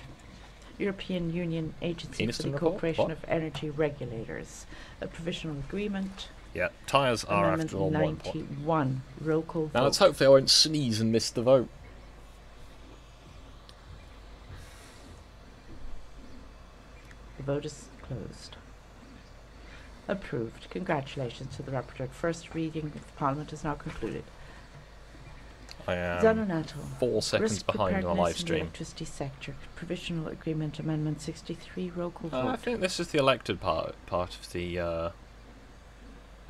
Speaker 4: European Union Agency for the
Speaker 1: Peniston report?
Speaker 4: Cooperation
Speaker 1: What?
Speaker 4: of Energy Regulators. A provisional agreement.
Speaker 1: Yeah, tyres are
Speaker 4: Amendment
Speaker 1: after all more important.
Speaker 4: 91. Roll call vote.
Speaker 1: Now let's hopefully I won't sneeze and miss the vote.
Speaker 4: The vote is closed. Approved. Congratulations to the rapporteur. First reading of the Parliament is now concluded.
Speaker 1: I am
Speaker 4: Zanonato.
Speaker 1: 4 seconds
Speaker 4: Risk
Speaker 1: behind on my
Speaker 4: preparedness
Speaker 1: live
Speaker 4: in the
Speaker 1: stream.
Speaker 4: electricity sector. Provisional agreement. Amendment 63. Roll call
Speaker 1: I
Speaker 4: vote.
Speaker 1: think this is the elected part of the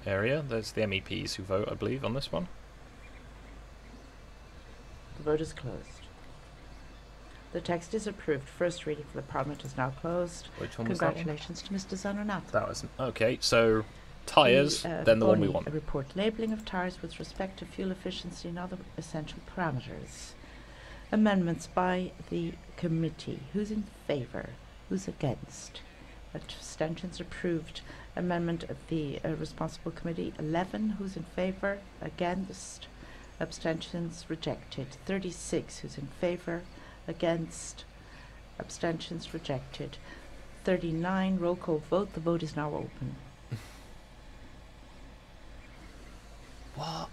Speaker 1: area. There's the MEPs who vote, I believe, on this one.
Speaker 4: The vote is closed. The text is approved. First reading for the Parliament is now closed.
Speaker 1: Which one was that one?
Speaker 4: Congratulations to Mr. Zanonato.
Speaker 1: That was okay. So tyres, then the one we
Speaker 4: Boni
Speaker 1: want.
Speaker 4: report, labelling of tyres with respect to fuel efficiency and other essential parameters. Amendments by the committee. Who's in favour? Who's against? Abstentions approved. Amendment of the responsible committee. 11. Who's in favour? Against? Abstentions rejected. 36. Who's in favour? Against? Abstentions rejected. 39. Roll call vote. The vote is now open.
Speaker 1: What?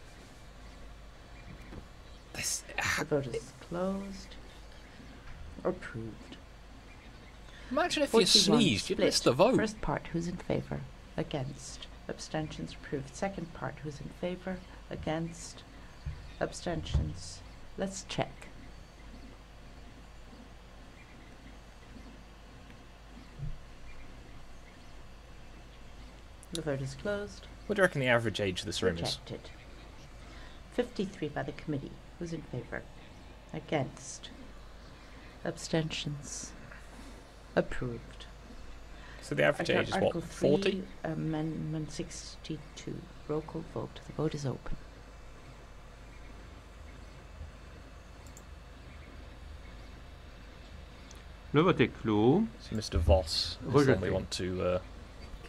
Speaker 1: This.
Speaker 4: The vote is closed. Approved.
Speaker 1: Imagine if you
Speaker 4: 41
Speaker 1: sneezed, you'd miss
Speaker 4: split.
Speaker 1: the vote.
Speaker 4: First part, who's in favour? Against. Abstentions approved. Second part, who's in favour? Against. Abstentions. Let's check. The vote is closed.
Speaker 1: What do you reckon the average age of this room is?
Speaker 4: Rejected. 53 by the committee. Who's in favour? Against. Abstentions. Approved.
Speaker 1: So the average age is what?
Speaker 4: Article 3,
Speaker 1: 40?
Speaker 4: Amendment 62. Roll call vote. The vote is open.
Speaker 7: Le vote est clos.
Speaker 1: So Mr. Voss is the one we
Speaker 7: Rejeté.
Speaker 1: want to.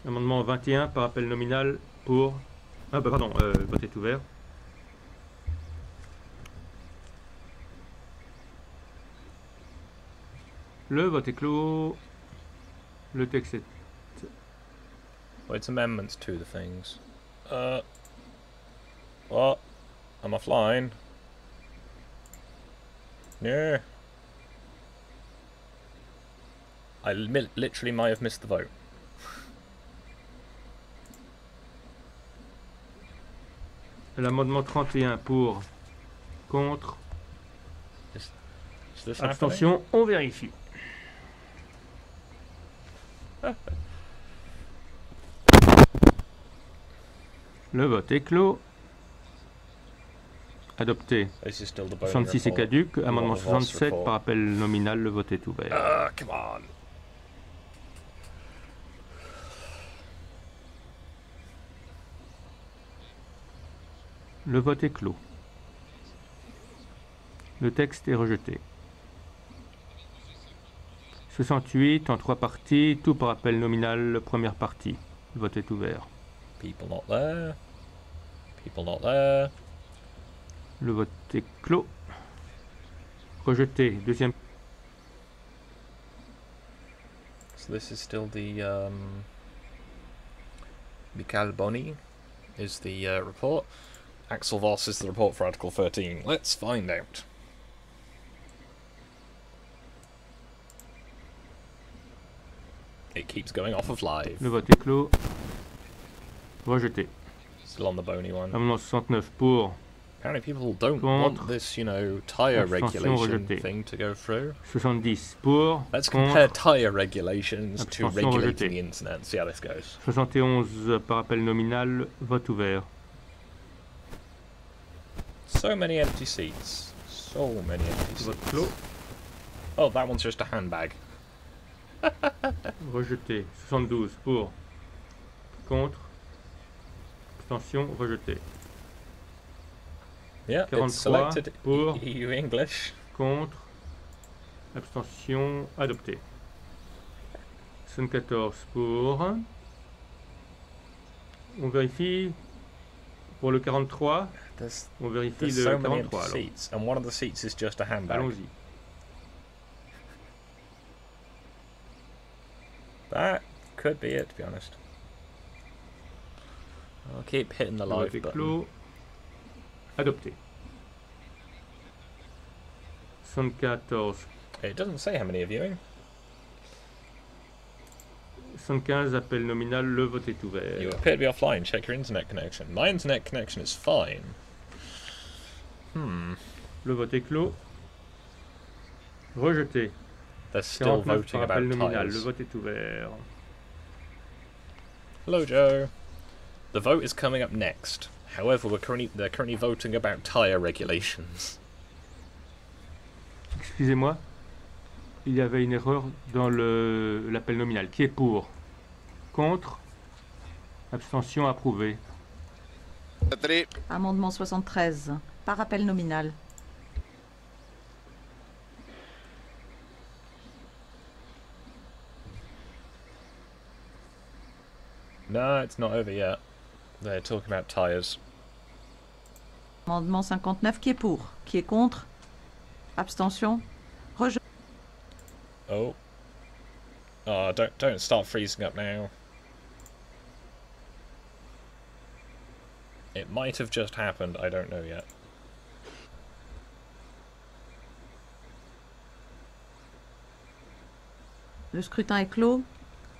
Speaker 7: Amendement 21 par appel nominal pour... Ah bah pardon, le vote est ouvert. Le vote est clos. Le texte est...
Speaker 1: Well, it's amendments to the things. What? I'm offline. Yeah. I literally might have missed the vote.
Speaker 7: L'amendement 31 pour, contre,
Speaker 1: Is this happening?
Speaker 7: abstention, on vérifie. Le vote est clos. Adopté.
Speaker 1: This is still the Bowling
Speaker 7: 66 est
Speaker 1: report.
Speaker 7: caduc. Amendement
Speaker 1: Or the Voss
Speaker 7: 67
Speaker 1: report.
Speaker 7: par appel nominal. Le vote est ouvert.
Speaker 1: Come on.
Speaker 7: Le vote est clos. Le texte est rejeté. 68 en 3 parties, tout par appel nominal, première partie. Le vote est ouvert.
Speaker 1: People not there. People not there.
Speaker 7: Le vote est clos. Rejeté. Deuxième.
Speaker 1: So this is still the Michael Boni is the report. Axel Voss is the report for Article 13. Let's find out. It keeps going off of live.
Speaker 7: Le vote est clos. Rejeté.
Speaker 1: Still on the bony one.
Speaker 7: Amendement 69 pour.
Speaker 1: Apparently people don't
Speaker 7: Contre.
Speaker 1: want this, you know, tyre
Speaker 7: Abstention
Speaker 1: regulation
Speaker 7: rejeté.
Speaker 1: thing to go through.
Speaker 7: 70 pour.
Speaker 1: Let's
Speaker 7: Contre.
Speaker 1: compare tyre regulations to
Speaker 7: Abstention
Speaker 1: regulating
Speaker 7: rejeté.
Speaker 1: the internet and see how this goes.
Speaker 7: 71 par appel nominal. Vote ouvert.
Speaker 1: So many empty seats. So many empty seats.
Speaker 7: Vote clos.
Speaker 1: Oh, that one's just a handbag.
Speaker 7: Rejeté. 72 pour. Contre. Abstention rejeté.
Speaker 1: Yeah, it's
Speaker 7: 43
Speaker 1: selected
Speaker 7: pour.
Speaker 1: EU English.
Speaker 7: Contre. Abstention adopté. 74 pour. On vérifie pour le 43. On vérifie
Speaker 1: There's
Speaker 7: le
Speaker 1: so many empty
Speaker 7: 43 alors.
Speaker 1: seats, and one of the seats is just a handbag.
Speaker 7: Allons-y.
Speaker 1: That could be it, to be honest. I'll keep hitting the
Speaker 7: Le vote
Speaker 1: live
Speaker 7: est
Speaker 1: button.
Speaker 7: clos. Adopté. 74.
Speaker 1: It doesn't say how many are viewing.
Speaker 7: 75 appel nominal. Le vote est
Speaker 1: You
Speaker 7: ouvert.
Speaker 1: appear to be offline. Check your internet connection. My internet connection is fine.
Speaker 7: Le vote est clos. Rejeté.
Speaker 1: They're still
Speaker 7: 49
Speaker 1: voting
Speaker 7: par appel
Speaker 1: about
Speaker 7: nominal. Le
Speaker 1: tyres.
Speaker 7: vote est ouvert.
Speaker 1: Hello, Joe. The vote is coming up next. However, they're currently voting about tyre regulations.
Speaker 7: Excusez-moi. Il y avait une erreur dans l'appel nominal. Qui est pour? Contre? Abstention approuvé.
Speaker 4: Amendement 73, par appel nominal.
Speaker 1: No, it's not over yet. They're talking about tyres.
Speaker 4: Amendement 59, qui est pour? Qui est contre? Abstention? Rejet.
Speaker 1: Oh. Oh, don't start freezing up now. It might have just happened, I don't know yet.
Speaker 4: Le scrutin est clos.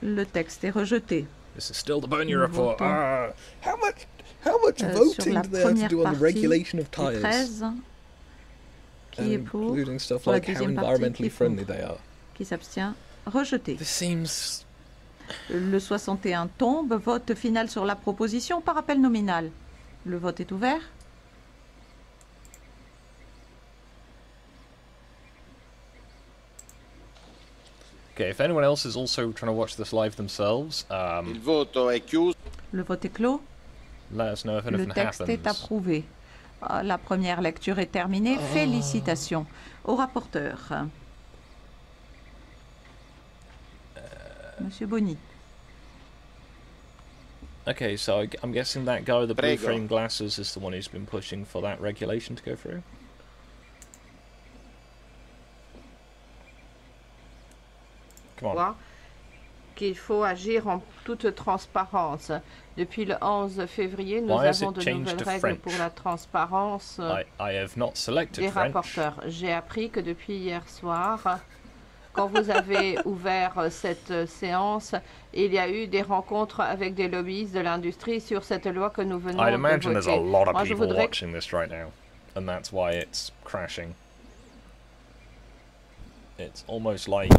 Speaker 4: Le texte est rejeté.
Speaker 1: This is still the Boney
Speaker 4: Nous
Speaker 1: report.
Speaker 4: votons.
Speaker 1: How much
Speaker 4: Sur
Speaker 1: voting
Speaker 4: la
Speaker 1: do they have to
Speaker 4: première
Speaker 1: do on the
Speaker 4: partie
Speaker 1: regulation of
Speaker 4: du
Speaker 1: tyres?
Speaker 4: 13, qui est pour?
Speaker 1: Including stuff
Speaker 4: Pour la
Speaker 1: like how
Speaker 4: deuxième partie, qui
Speaker 1: environmentally
Speaker 4: est
Speaker 1: friendly
Speaker 4: contre?
Speaker 1: they are.
Speaker 4: Qui s'abstient? Rejeté.
Speaker 1: This seems...
Speaker 4: Le 61 tombe. Vote final sur la proposition par appel nominal. Le vote est ouvert.
Speaker 1: Okay, if anyone else is also trying to watch this live themselves,
Speaker 6: Il voto è chiuso.
Speaker 4: Le vote est clos.
Speaker 1: let us know if
Speaker 4: Le
Speaker 1: anything
Speaker 4: texte est
Speaker 1: happens.
Speaker 4: approuvé. La première lecture est terminée. Félicitations au rapporteur. Monsieur Bonny.
Speaker 1: Okay, so I'm guessing that guy with the blue
Speaker 6: Prego.
Speaker 1: frame glasses is the one who's been pushing for that regulation to go through. Come on.
Speaker 8: voit qu'il faut agir en toute transparence. Depuis le 11 février, nous
Speaker 1: Why has
Speaker 8: avons
Speaker 1: it
Speaker 8: de
Speaker 1: changed
Speaker 8: nouvelles
Speaker 1: to
Speaker 8: règles
Speaker 1: French?
Speaker 8: pour la transparence
Speaker 1: I have not selected
Speaker 8: des
Speaker 1: French.
Speaker 8: rapporteurs. J'ai appris que depuis hier soir, quand vous avez ouvert cette séance, il y a eu des rencontres avec des lobbyistes de l'industrie sur cette loi que nous venons
Speaker 1: I'd
Speaker 8: de
Speaker 1: imagine there's a
Speaker 8: voter.
Speaker 1: lot of
Speaker 8: Moi, je
Speaker 1: people
Speaker 8: voudrais
Speaker 1: watching this right now, and that's why it's crashing. It's almost like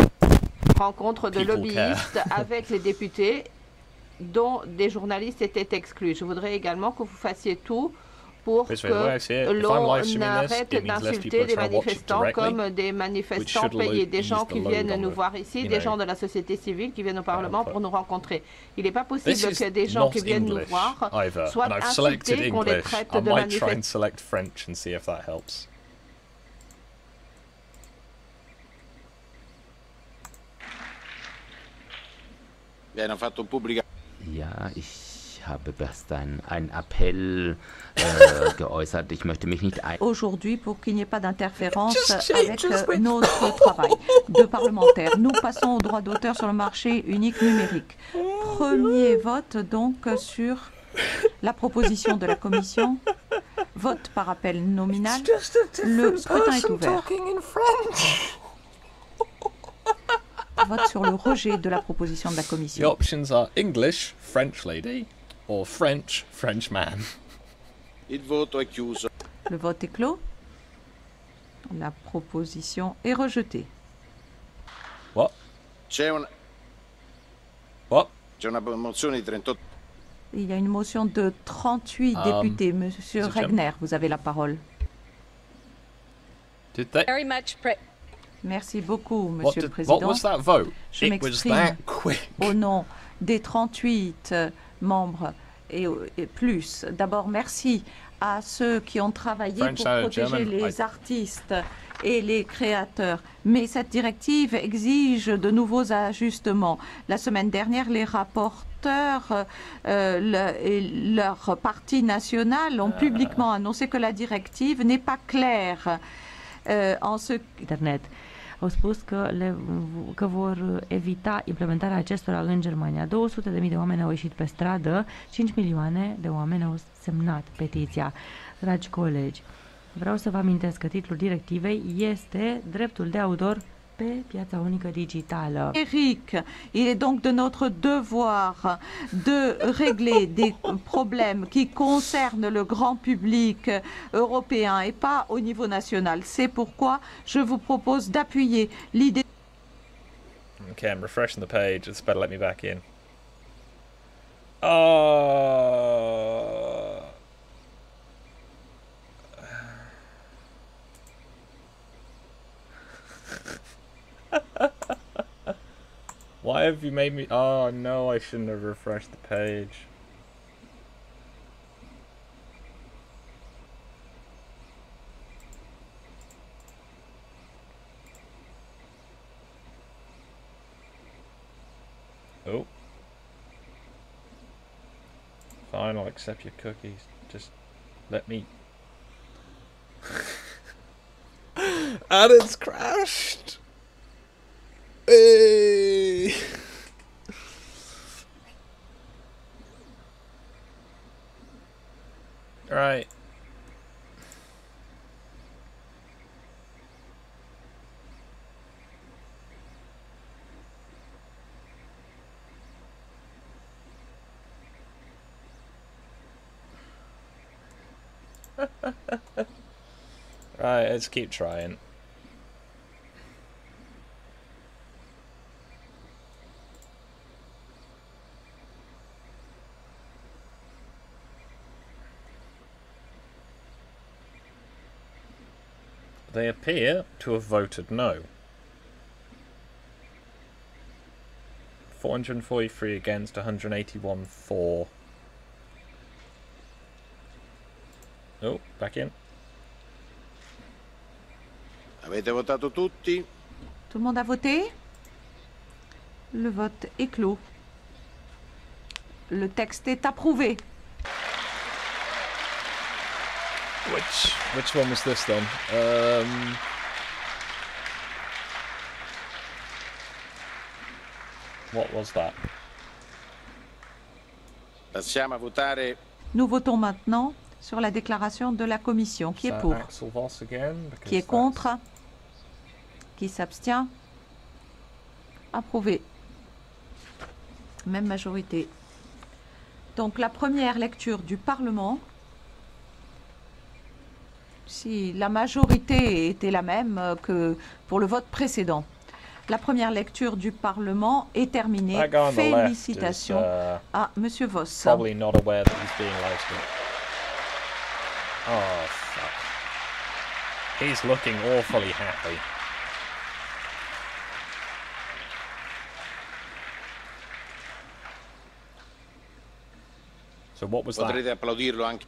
Speaker 8: rencontre de
Speaker 1: People
Speaker 8: lobbyistes avec les députés dont des journalistes étaient exclus. Je voudrais également que vous fassiez tout pour
Speaker 1: This way it works here.
Speaker 8: que
Speaker 1: If I'm
Speaker 8: l'on
Speaker 1: live streaming this,
Speaker 8: arrête
Speaker 1: it means less people
Speaker 8: d'insulter
Speaker 1: are
Speaker 8: des
Speaker 1: trying to watch it
Speaker 8: manifestants
Speaker 1: directly,
Speaker 8: comme des manifestants
Speaker 1: should
Speaker 8: payés, des
Speaker 1: ease
Speaker 8: gens
Speaker 1: the
Speaker 8: qui
Speaker 1: load
Speaker 8: viennent
Speaker 1: on
Speaker 8: nous
Speaker 1: the,
Speaker 8: voir ici,
Speaker 1: you
Speaker 8: des
Speaker 1: know,
Speaker 8: gens de la société civile qui viennent au Parlement
Speaker 1: output.
Speaker 8: pour nous rencontrer. Il n'est pas
Speaker 1: this
Speaker 8: possible
Speaker 1: is
Speaker 8: que des gens
Speaker 1: not
Speaker 8: qui viennent nous
Speaker 1: English
Speaker 8: voir
Speaker 1: either,
Speaker 8: soient
Speaker 1: and I've selected
Speaker 8: insultés, qu'on les
Speaker 1: English.
Speaker 8: traite
Speaker 1: I
Speaker 8: de
Speaker 1: might try and
Speaker 8: manifestants.
Speaker 1: select French and see if that helps.
Speaker 6: Hanno fatto un pubblico.
Speaker 9: Ja, ich habe gestern einen Appell geäußert. Ich möchte mich nicht
Speaker 4: Aujourd'hui, pour qu'il n'y ait pas d'interférence avec notre travail de parlementaire, nous passons au droit d'auteur sur le marché unique numérique. Premier vote donc sur la proposition de la Commission. Vote par appel nominal. Le scrutin est ouvert. Vote sur le rejet de la proposition de la
Speaker 1: The
Speaker 4: Commission.
Speaker 1: options are English, French lady, or French, French man.
Speaker 6: Il voto è chiuso.
Speaker 4: Le vote est clos. La proposition est rejetée.
Speaker 1: What?
Speaker 6: C'è una
Speaker 1: What?
Speaker 6: mozione di 38.
Speaker 4: Il y a une motion de 38 députés. Monsieur
Speaker 1: Mr. Chairman.
Speaker 4: Regner, vous avez la parole.
Speaker 1: Did they?
Speaker 10: Very much.
Speaker 4: Merci beaucoup,
Speaker 1: What,
Speaker 4: Monsieur le
Speaker 1: what
Speaker 4: Président.
Speaker 1: was that vote?
Speaker 4: Je
Speaker 1: It was
Speaker 4: m'exprime
Speaker 1: that quick.
Speaker 4: au nom des 38 membres et plus. D'abord, merci à ceux qui ont travaillé
Speaker 1: French
Speaker 4: pour
Speaker 1: and
Speaker 4: protéger
Speaker 1: German,
Speaker 4: les artistes et les créateurs. Mais cette directive exige de nouveaux ajustements. La semaine dernière, les rapporteurs et leur parti national ont publiquement annoncé que la directive n'est pas claire en ce
Speaker 11: internet. Au spus că vor evita implementarea acestora în Germania. 200.000 de oameni au ieșit pe stradă, 5 milioane de oameni au semnat petiția. Dragi colegi, vreau să vă amintesc că titlul directivei este dreptul de autor pe piața unică digitală.
Speaker 4: Eric, il est donc de notre devoir de régler des problèmes qui concernent le grand public européen et pas au niveau national. C'est pourquoi je vous propose d'appuyer l'idée.
Speaker 1: Okay, I'm refreshing the page. It's better let me back in. Oh. Why have you made me... Oh no, I shouldn't have refreshed the page. Oh. Fine, I'll accept your cookies. Just let me... And it's crashed! Hey! Right. Right, let's keep trying. They appear to have voted no. 443 against, 181 for. Oh, back in.
Speaker 6: Avete votato tutti?
Speaker 4: Tout le monde a voté? Le vote est clos. Le texte est approuvé.
Speaker 1: Which one was this then? What was that?
Speaker 6: Passiamo a votare.
Speaker 4: Nous votons maintenant sur la déclaration de la Commission. Qui est pour?
Speaker 1: Axel Voss again,
Speaker 4: Qui est contre? Qui s'abstient? Approuvé. Même majorité. Donc la première lecture du Parlement. Si la majorité était la même que pour le vote précédent. La première lecture du Parlement est terminée. Félicitations à Monsieur Voss.
Speaker 1: Probably not aware that he's being live streamed. Oh, fuck. He's looking awfully happy. So what was
Speaker 6: Potrete
Speaker 1: that?
Speaker 6: applaudirlo anche.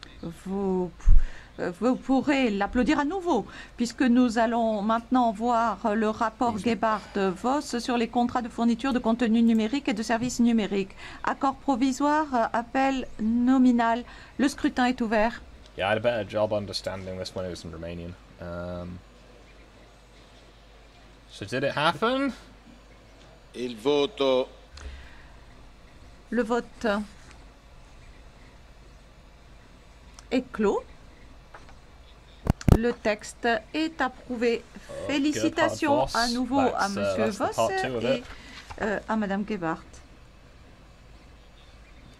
Speaker 4: Vous pourrez l'applaudir à nouveau, puisque nous allons maintenant voir le rapport Gebhardt-Voss sur les contrats de fourniture de contenu numérique et de services numériques. Accord provisoire, appel nominal. Le scrutin est ouvert.
Speaker 1: Yeah, I had a better job understanding this when it was in Romanian. So did it happen?
Speaker 6: Il voto.
Speaker 4: Le vote est clos. Le texte est approuvé. Félicitations à nouveau à Monsieur Voss et
Speaker 8: à Madame Gebhardt.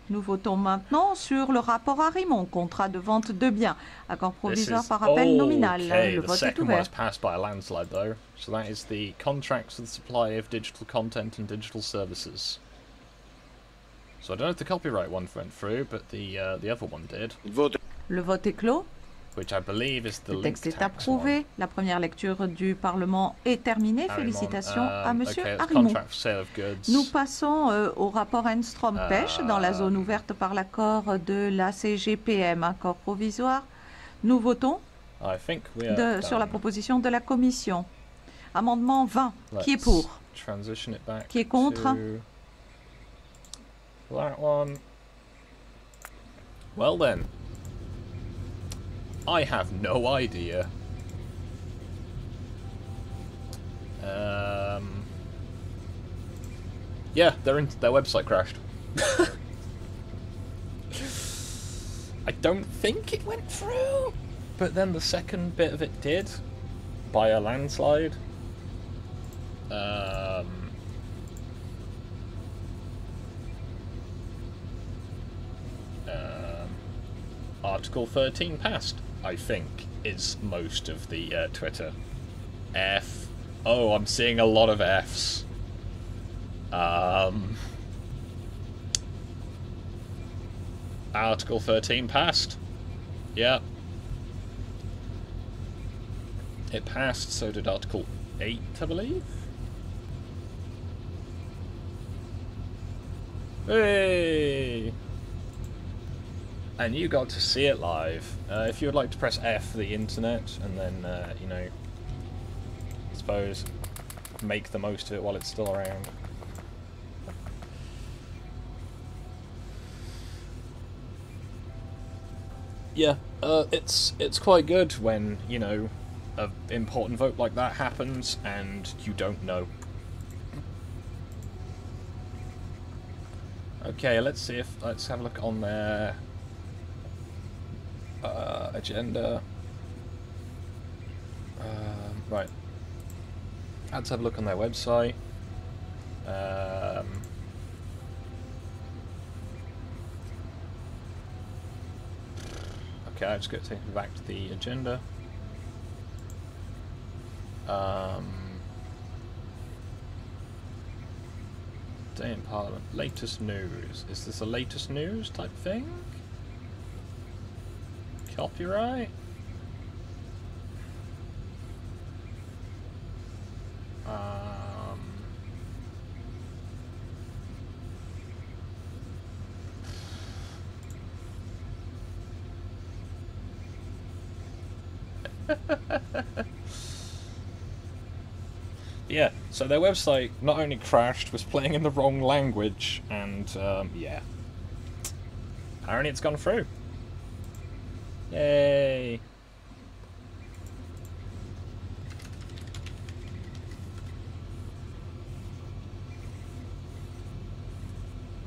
Speaker 8: Nous votons maintenant sur le rapport Arimont, contrat de vente de biens, accord provisoire par appel nominal.
Speaker 1: Okay,
Speaker 8: Le
Speaker 1: the
Speaker 8: vote est
Speaker 1: second one
Speaker 8: ouvert.
Speaker 1: is passed by a landslide, though. So that is the contracts for the supply of digital content and digital services. So I don't know if the copyright one went through, but the other one did,
Speaker 6: Il voto
Speaker 8: Le vote est clos.
Speaker 1: which I believe is the
Speaker 8: Le
Speaker 1: link
Speaker 8: texte est
Speaker 1: tax
Speaker 8: approuvé.
Speaker 1: one.
Speaker 8: La première lecture du Parlement est terminée.
Speaker 1: Arimont,
Speaker 8: Félicitations à Monsieur
Speaker 1: okay, it's
Speaker 8: Arimont.
Speaker 1: contract for sale of goods.
Speaker 8: Nous passons au rapport Enstrom-Pêche dans la zone ouverte par l'accord de la CGPM, accord provisoire. Nous votons
Speaker 1: I think we are
Speaker 8: sur la
Speaker 1: done.
Speaker 8: proposition de la Commission. Amendement 20. Qui est
Speaker 1: Let's
Speaker 8: pour?
Speaker 1: Transition it back
Speaker 8: Qui est contre?
Speaker 1: to that one. Well then, I have no idea. Yeah, their website crashed. I don't think it went through, but then the second bit of it did, by a landslide. Article 13 passed, I think, is most of the Twitter. F. Oh, I'm seeing a lot of Fs. Article 13 passed. Yeah. It passed, so did Article 8, I believe? Hey! And you got to see it live. If you would like to press F for the internet, and then, you know, I suppose, make the most of it while it's still around. Yeah, it's quite good when, you know, an important vote like that happens and you don't know. Okay, let's have a look on their agenda. Right. Let's have a look on their website. Okay, I'll just take it back to the agenda. Day in Parliament. Latest news. Is this a latest news type thing? Copyright? Yeah, so their website not only crashed, was playing in the wrong language, and yeah. Apparently it's gone through. Yay!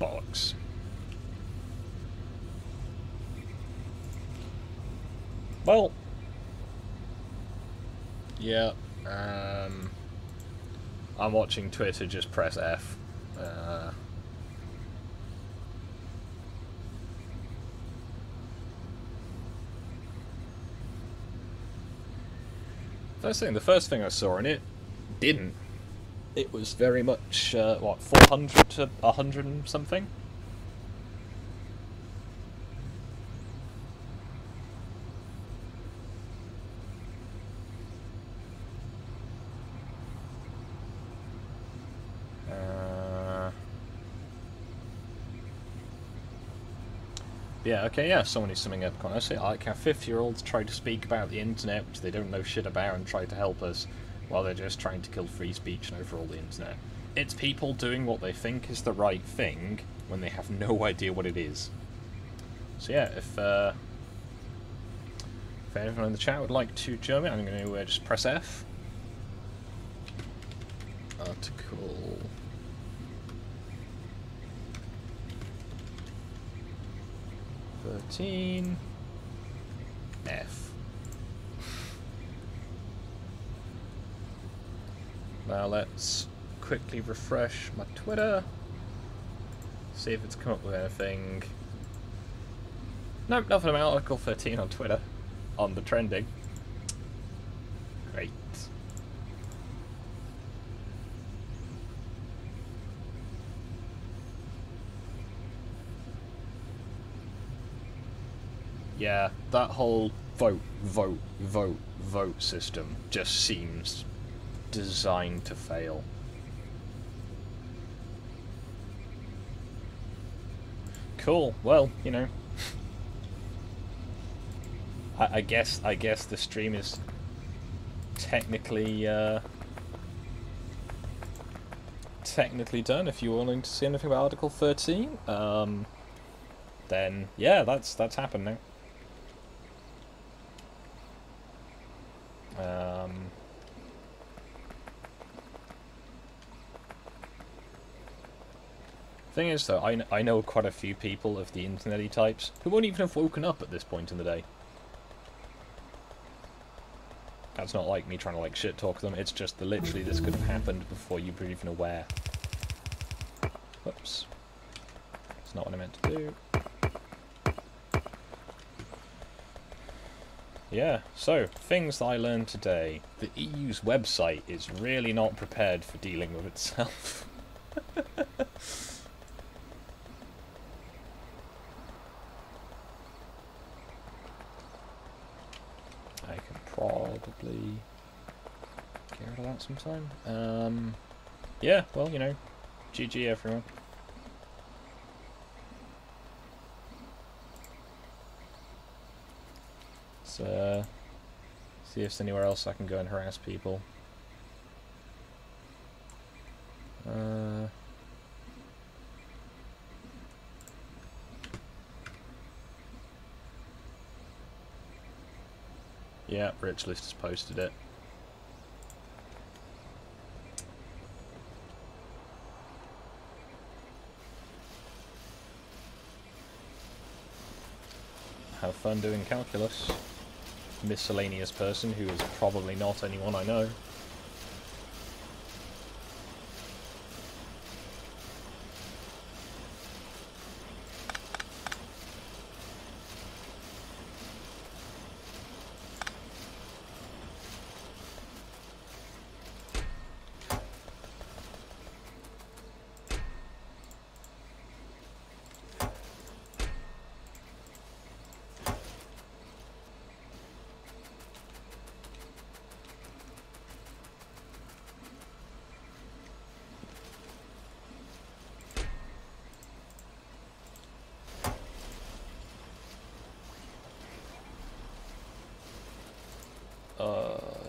Speaker 1: Bollocks. Well, yeah, I'm watching Twitter, just press F. The first thing I saw in it didn't. It was very much, what, 400 to 100 and something? Yeah, okay, yeah, someone needs something up. I say, like how 50-year-olds try to speak about the internet, which they don't know shit about, and try to help us, while they're just trying to kill free speech and overall the internet. It's people doing what they think is the right thing, when they have no idea what it is. So yeah, if anyone in the chat would like to join me, I'm going to just press F. Article... F. Now let's quickly refresh my Twitter. See if it's come up with anything. Nope, nothing about Article 13 on Twitter. On the trending. Great. Yeah, that whole vote system just seems designed to fail. Cool. Well, you know, I guess the stream is technically done. If you're willing to see anything about Article 13, then yeah, that's happened now. Thing is, though, I know quite a few people of the internet-y types who won't even have woken up at this point in the day. That's not like me trying to like shit talk them. It's just that literally this could have happened before you were even aware. Whoops. That's not what I meant to do. Yeah, so, things that I learned today. The EU's website is really not prepared for dealing with itself. I can probably get rid of that sometime. Yeah, well, you know, GG everyone. See if there's anywhere else I can go and harass people. Yeah, Rich List has posted it. Have fun doing calculus. Miscellaneous person who is probably not anyone I know.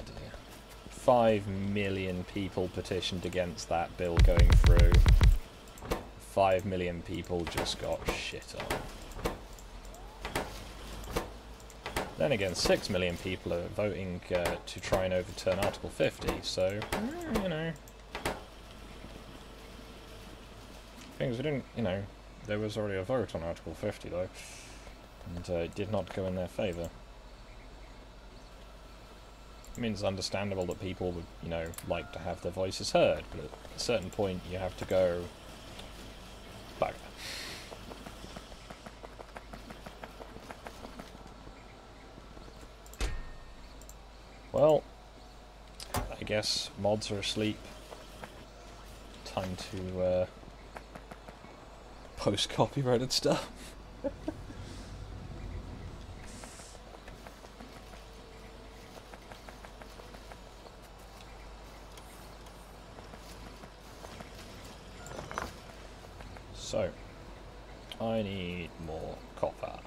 Speaker 1: Dear. 5 million people petitioned against that bill going through. 5 million people just got shit on. Then again, 6 million people are voting to try and overturn Article 50, so, you know. Things we didn't, you know, there was already a vote on Article 50 though, and it did not go in their favour. I mean, it's understandable that people would, you know, like to have their voices heard, but at a certain point you have to go, bugger. Well, I guess mods are asleep. Time to post copyrighted stuff. So, I need more copper.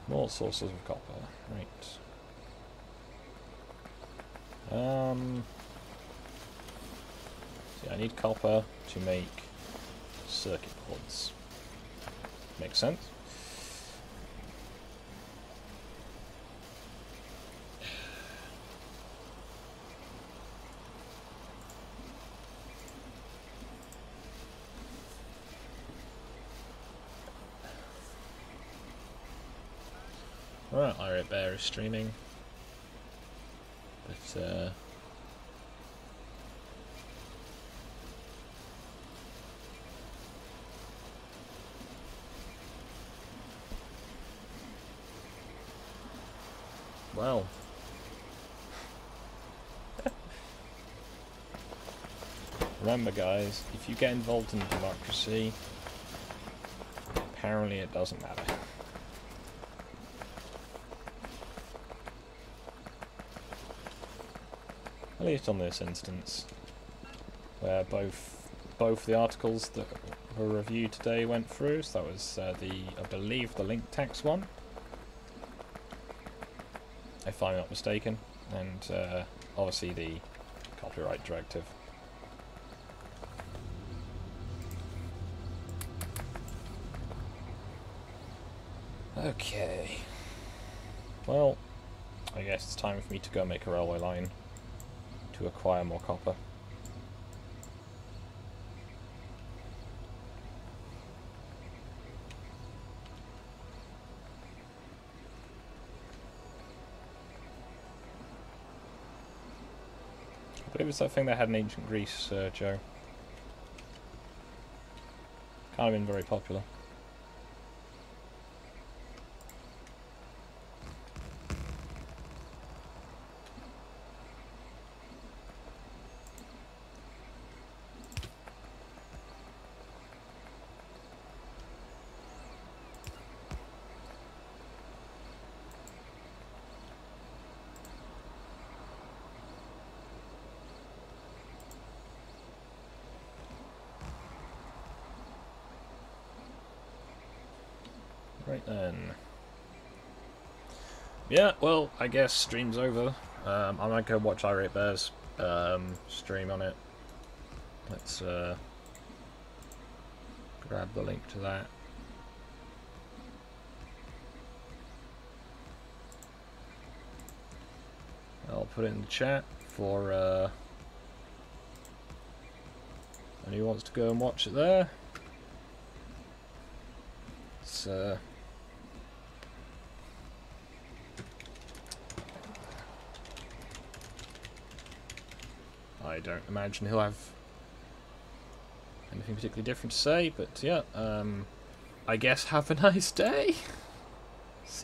Speaker 1: More sources of copper, right. See, I need copper to make circuit upwards. Makes sense. Alright, Irate Bear is streaming. But, well. Remember guys, if you get involved in democracy, apparently it doesn't matter. At least on this instance, where both the articles that were reviewed today went through. So that was I believe the link tax one, if I'm not mistaken, and obviously the copyright directive. Okay. Well, I guess it's time for me to go make a railway line to acquire more copper. I believe it's that thing that had in ancient Greece, Joe. Kind of been very popular. Right then. Yeah, well, I guess stream's over. I might go watch Irate Bear's stream on it. Let's grab the link to that. I'll put it in the chat for anyone who wants to go and watch it there. It's I don't imagine he'll have anything particularly different to say, but yeah, I guess have a nice day.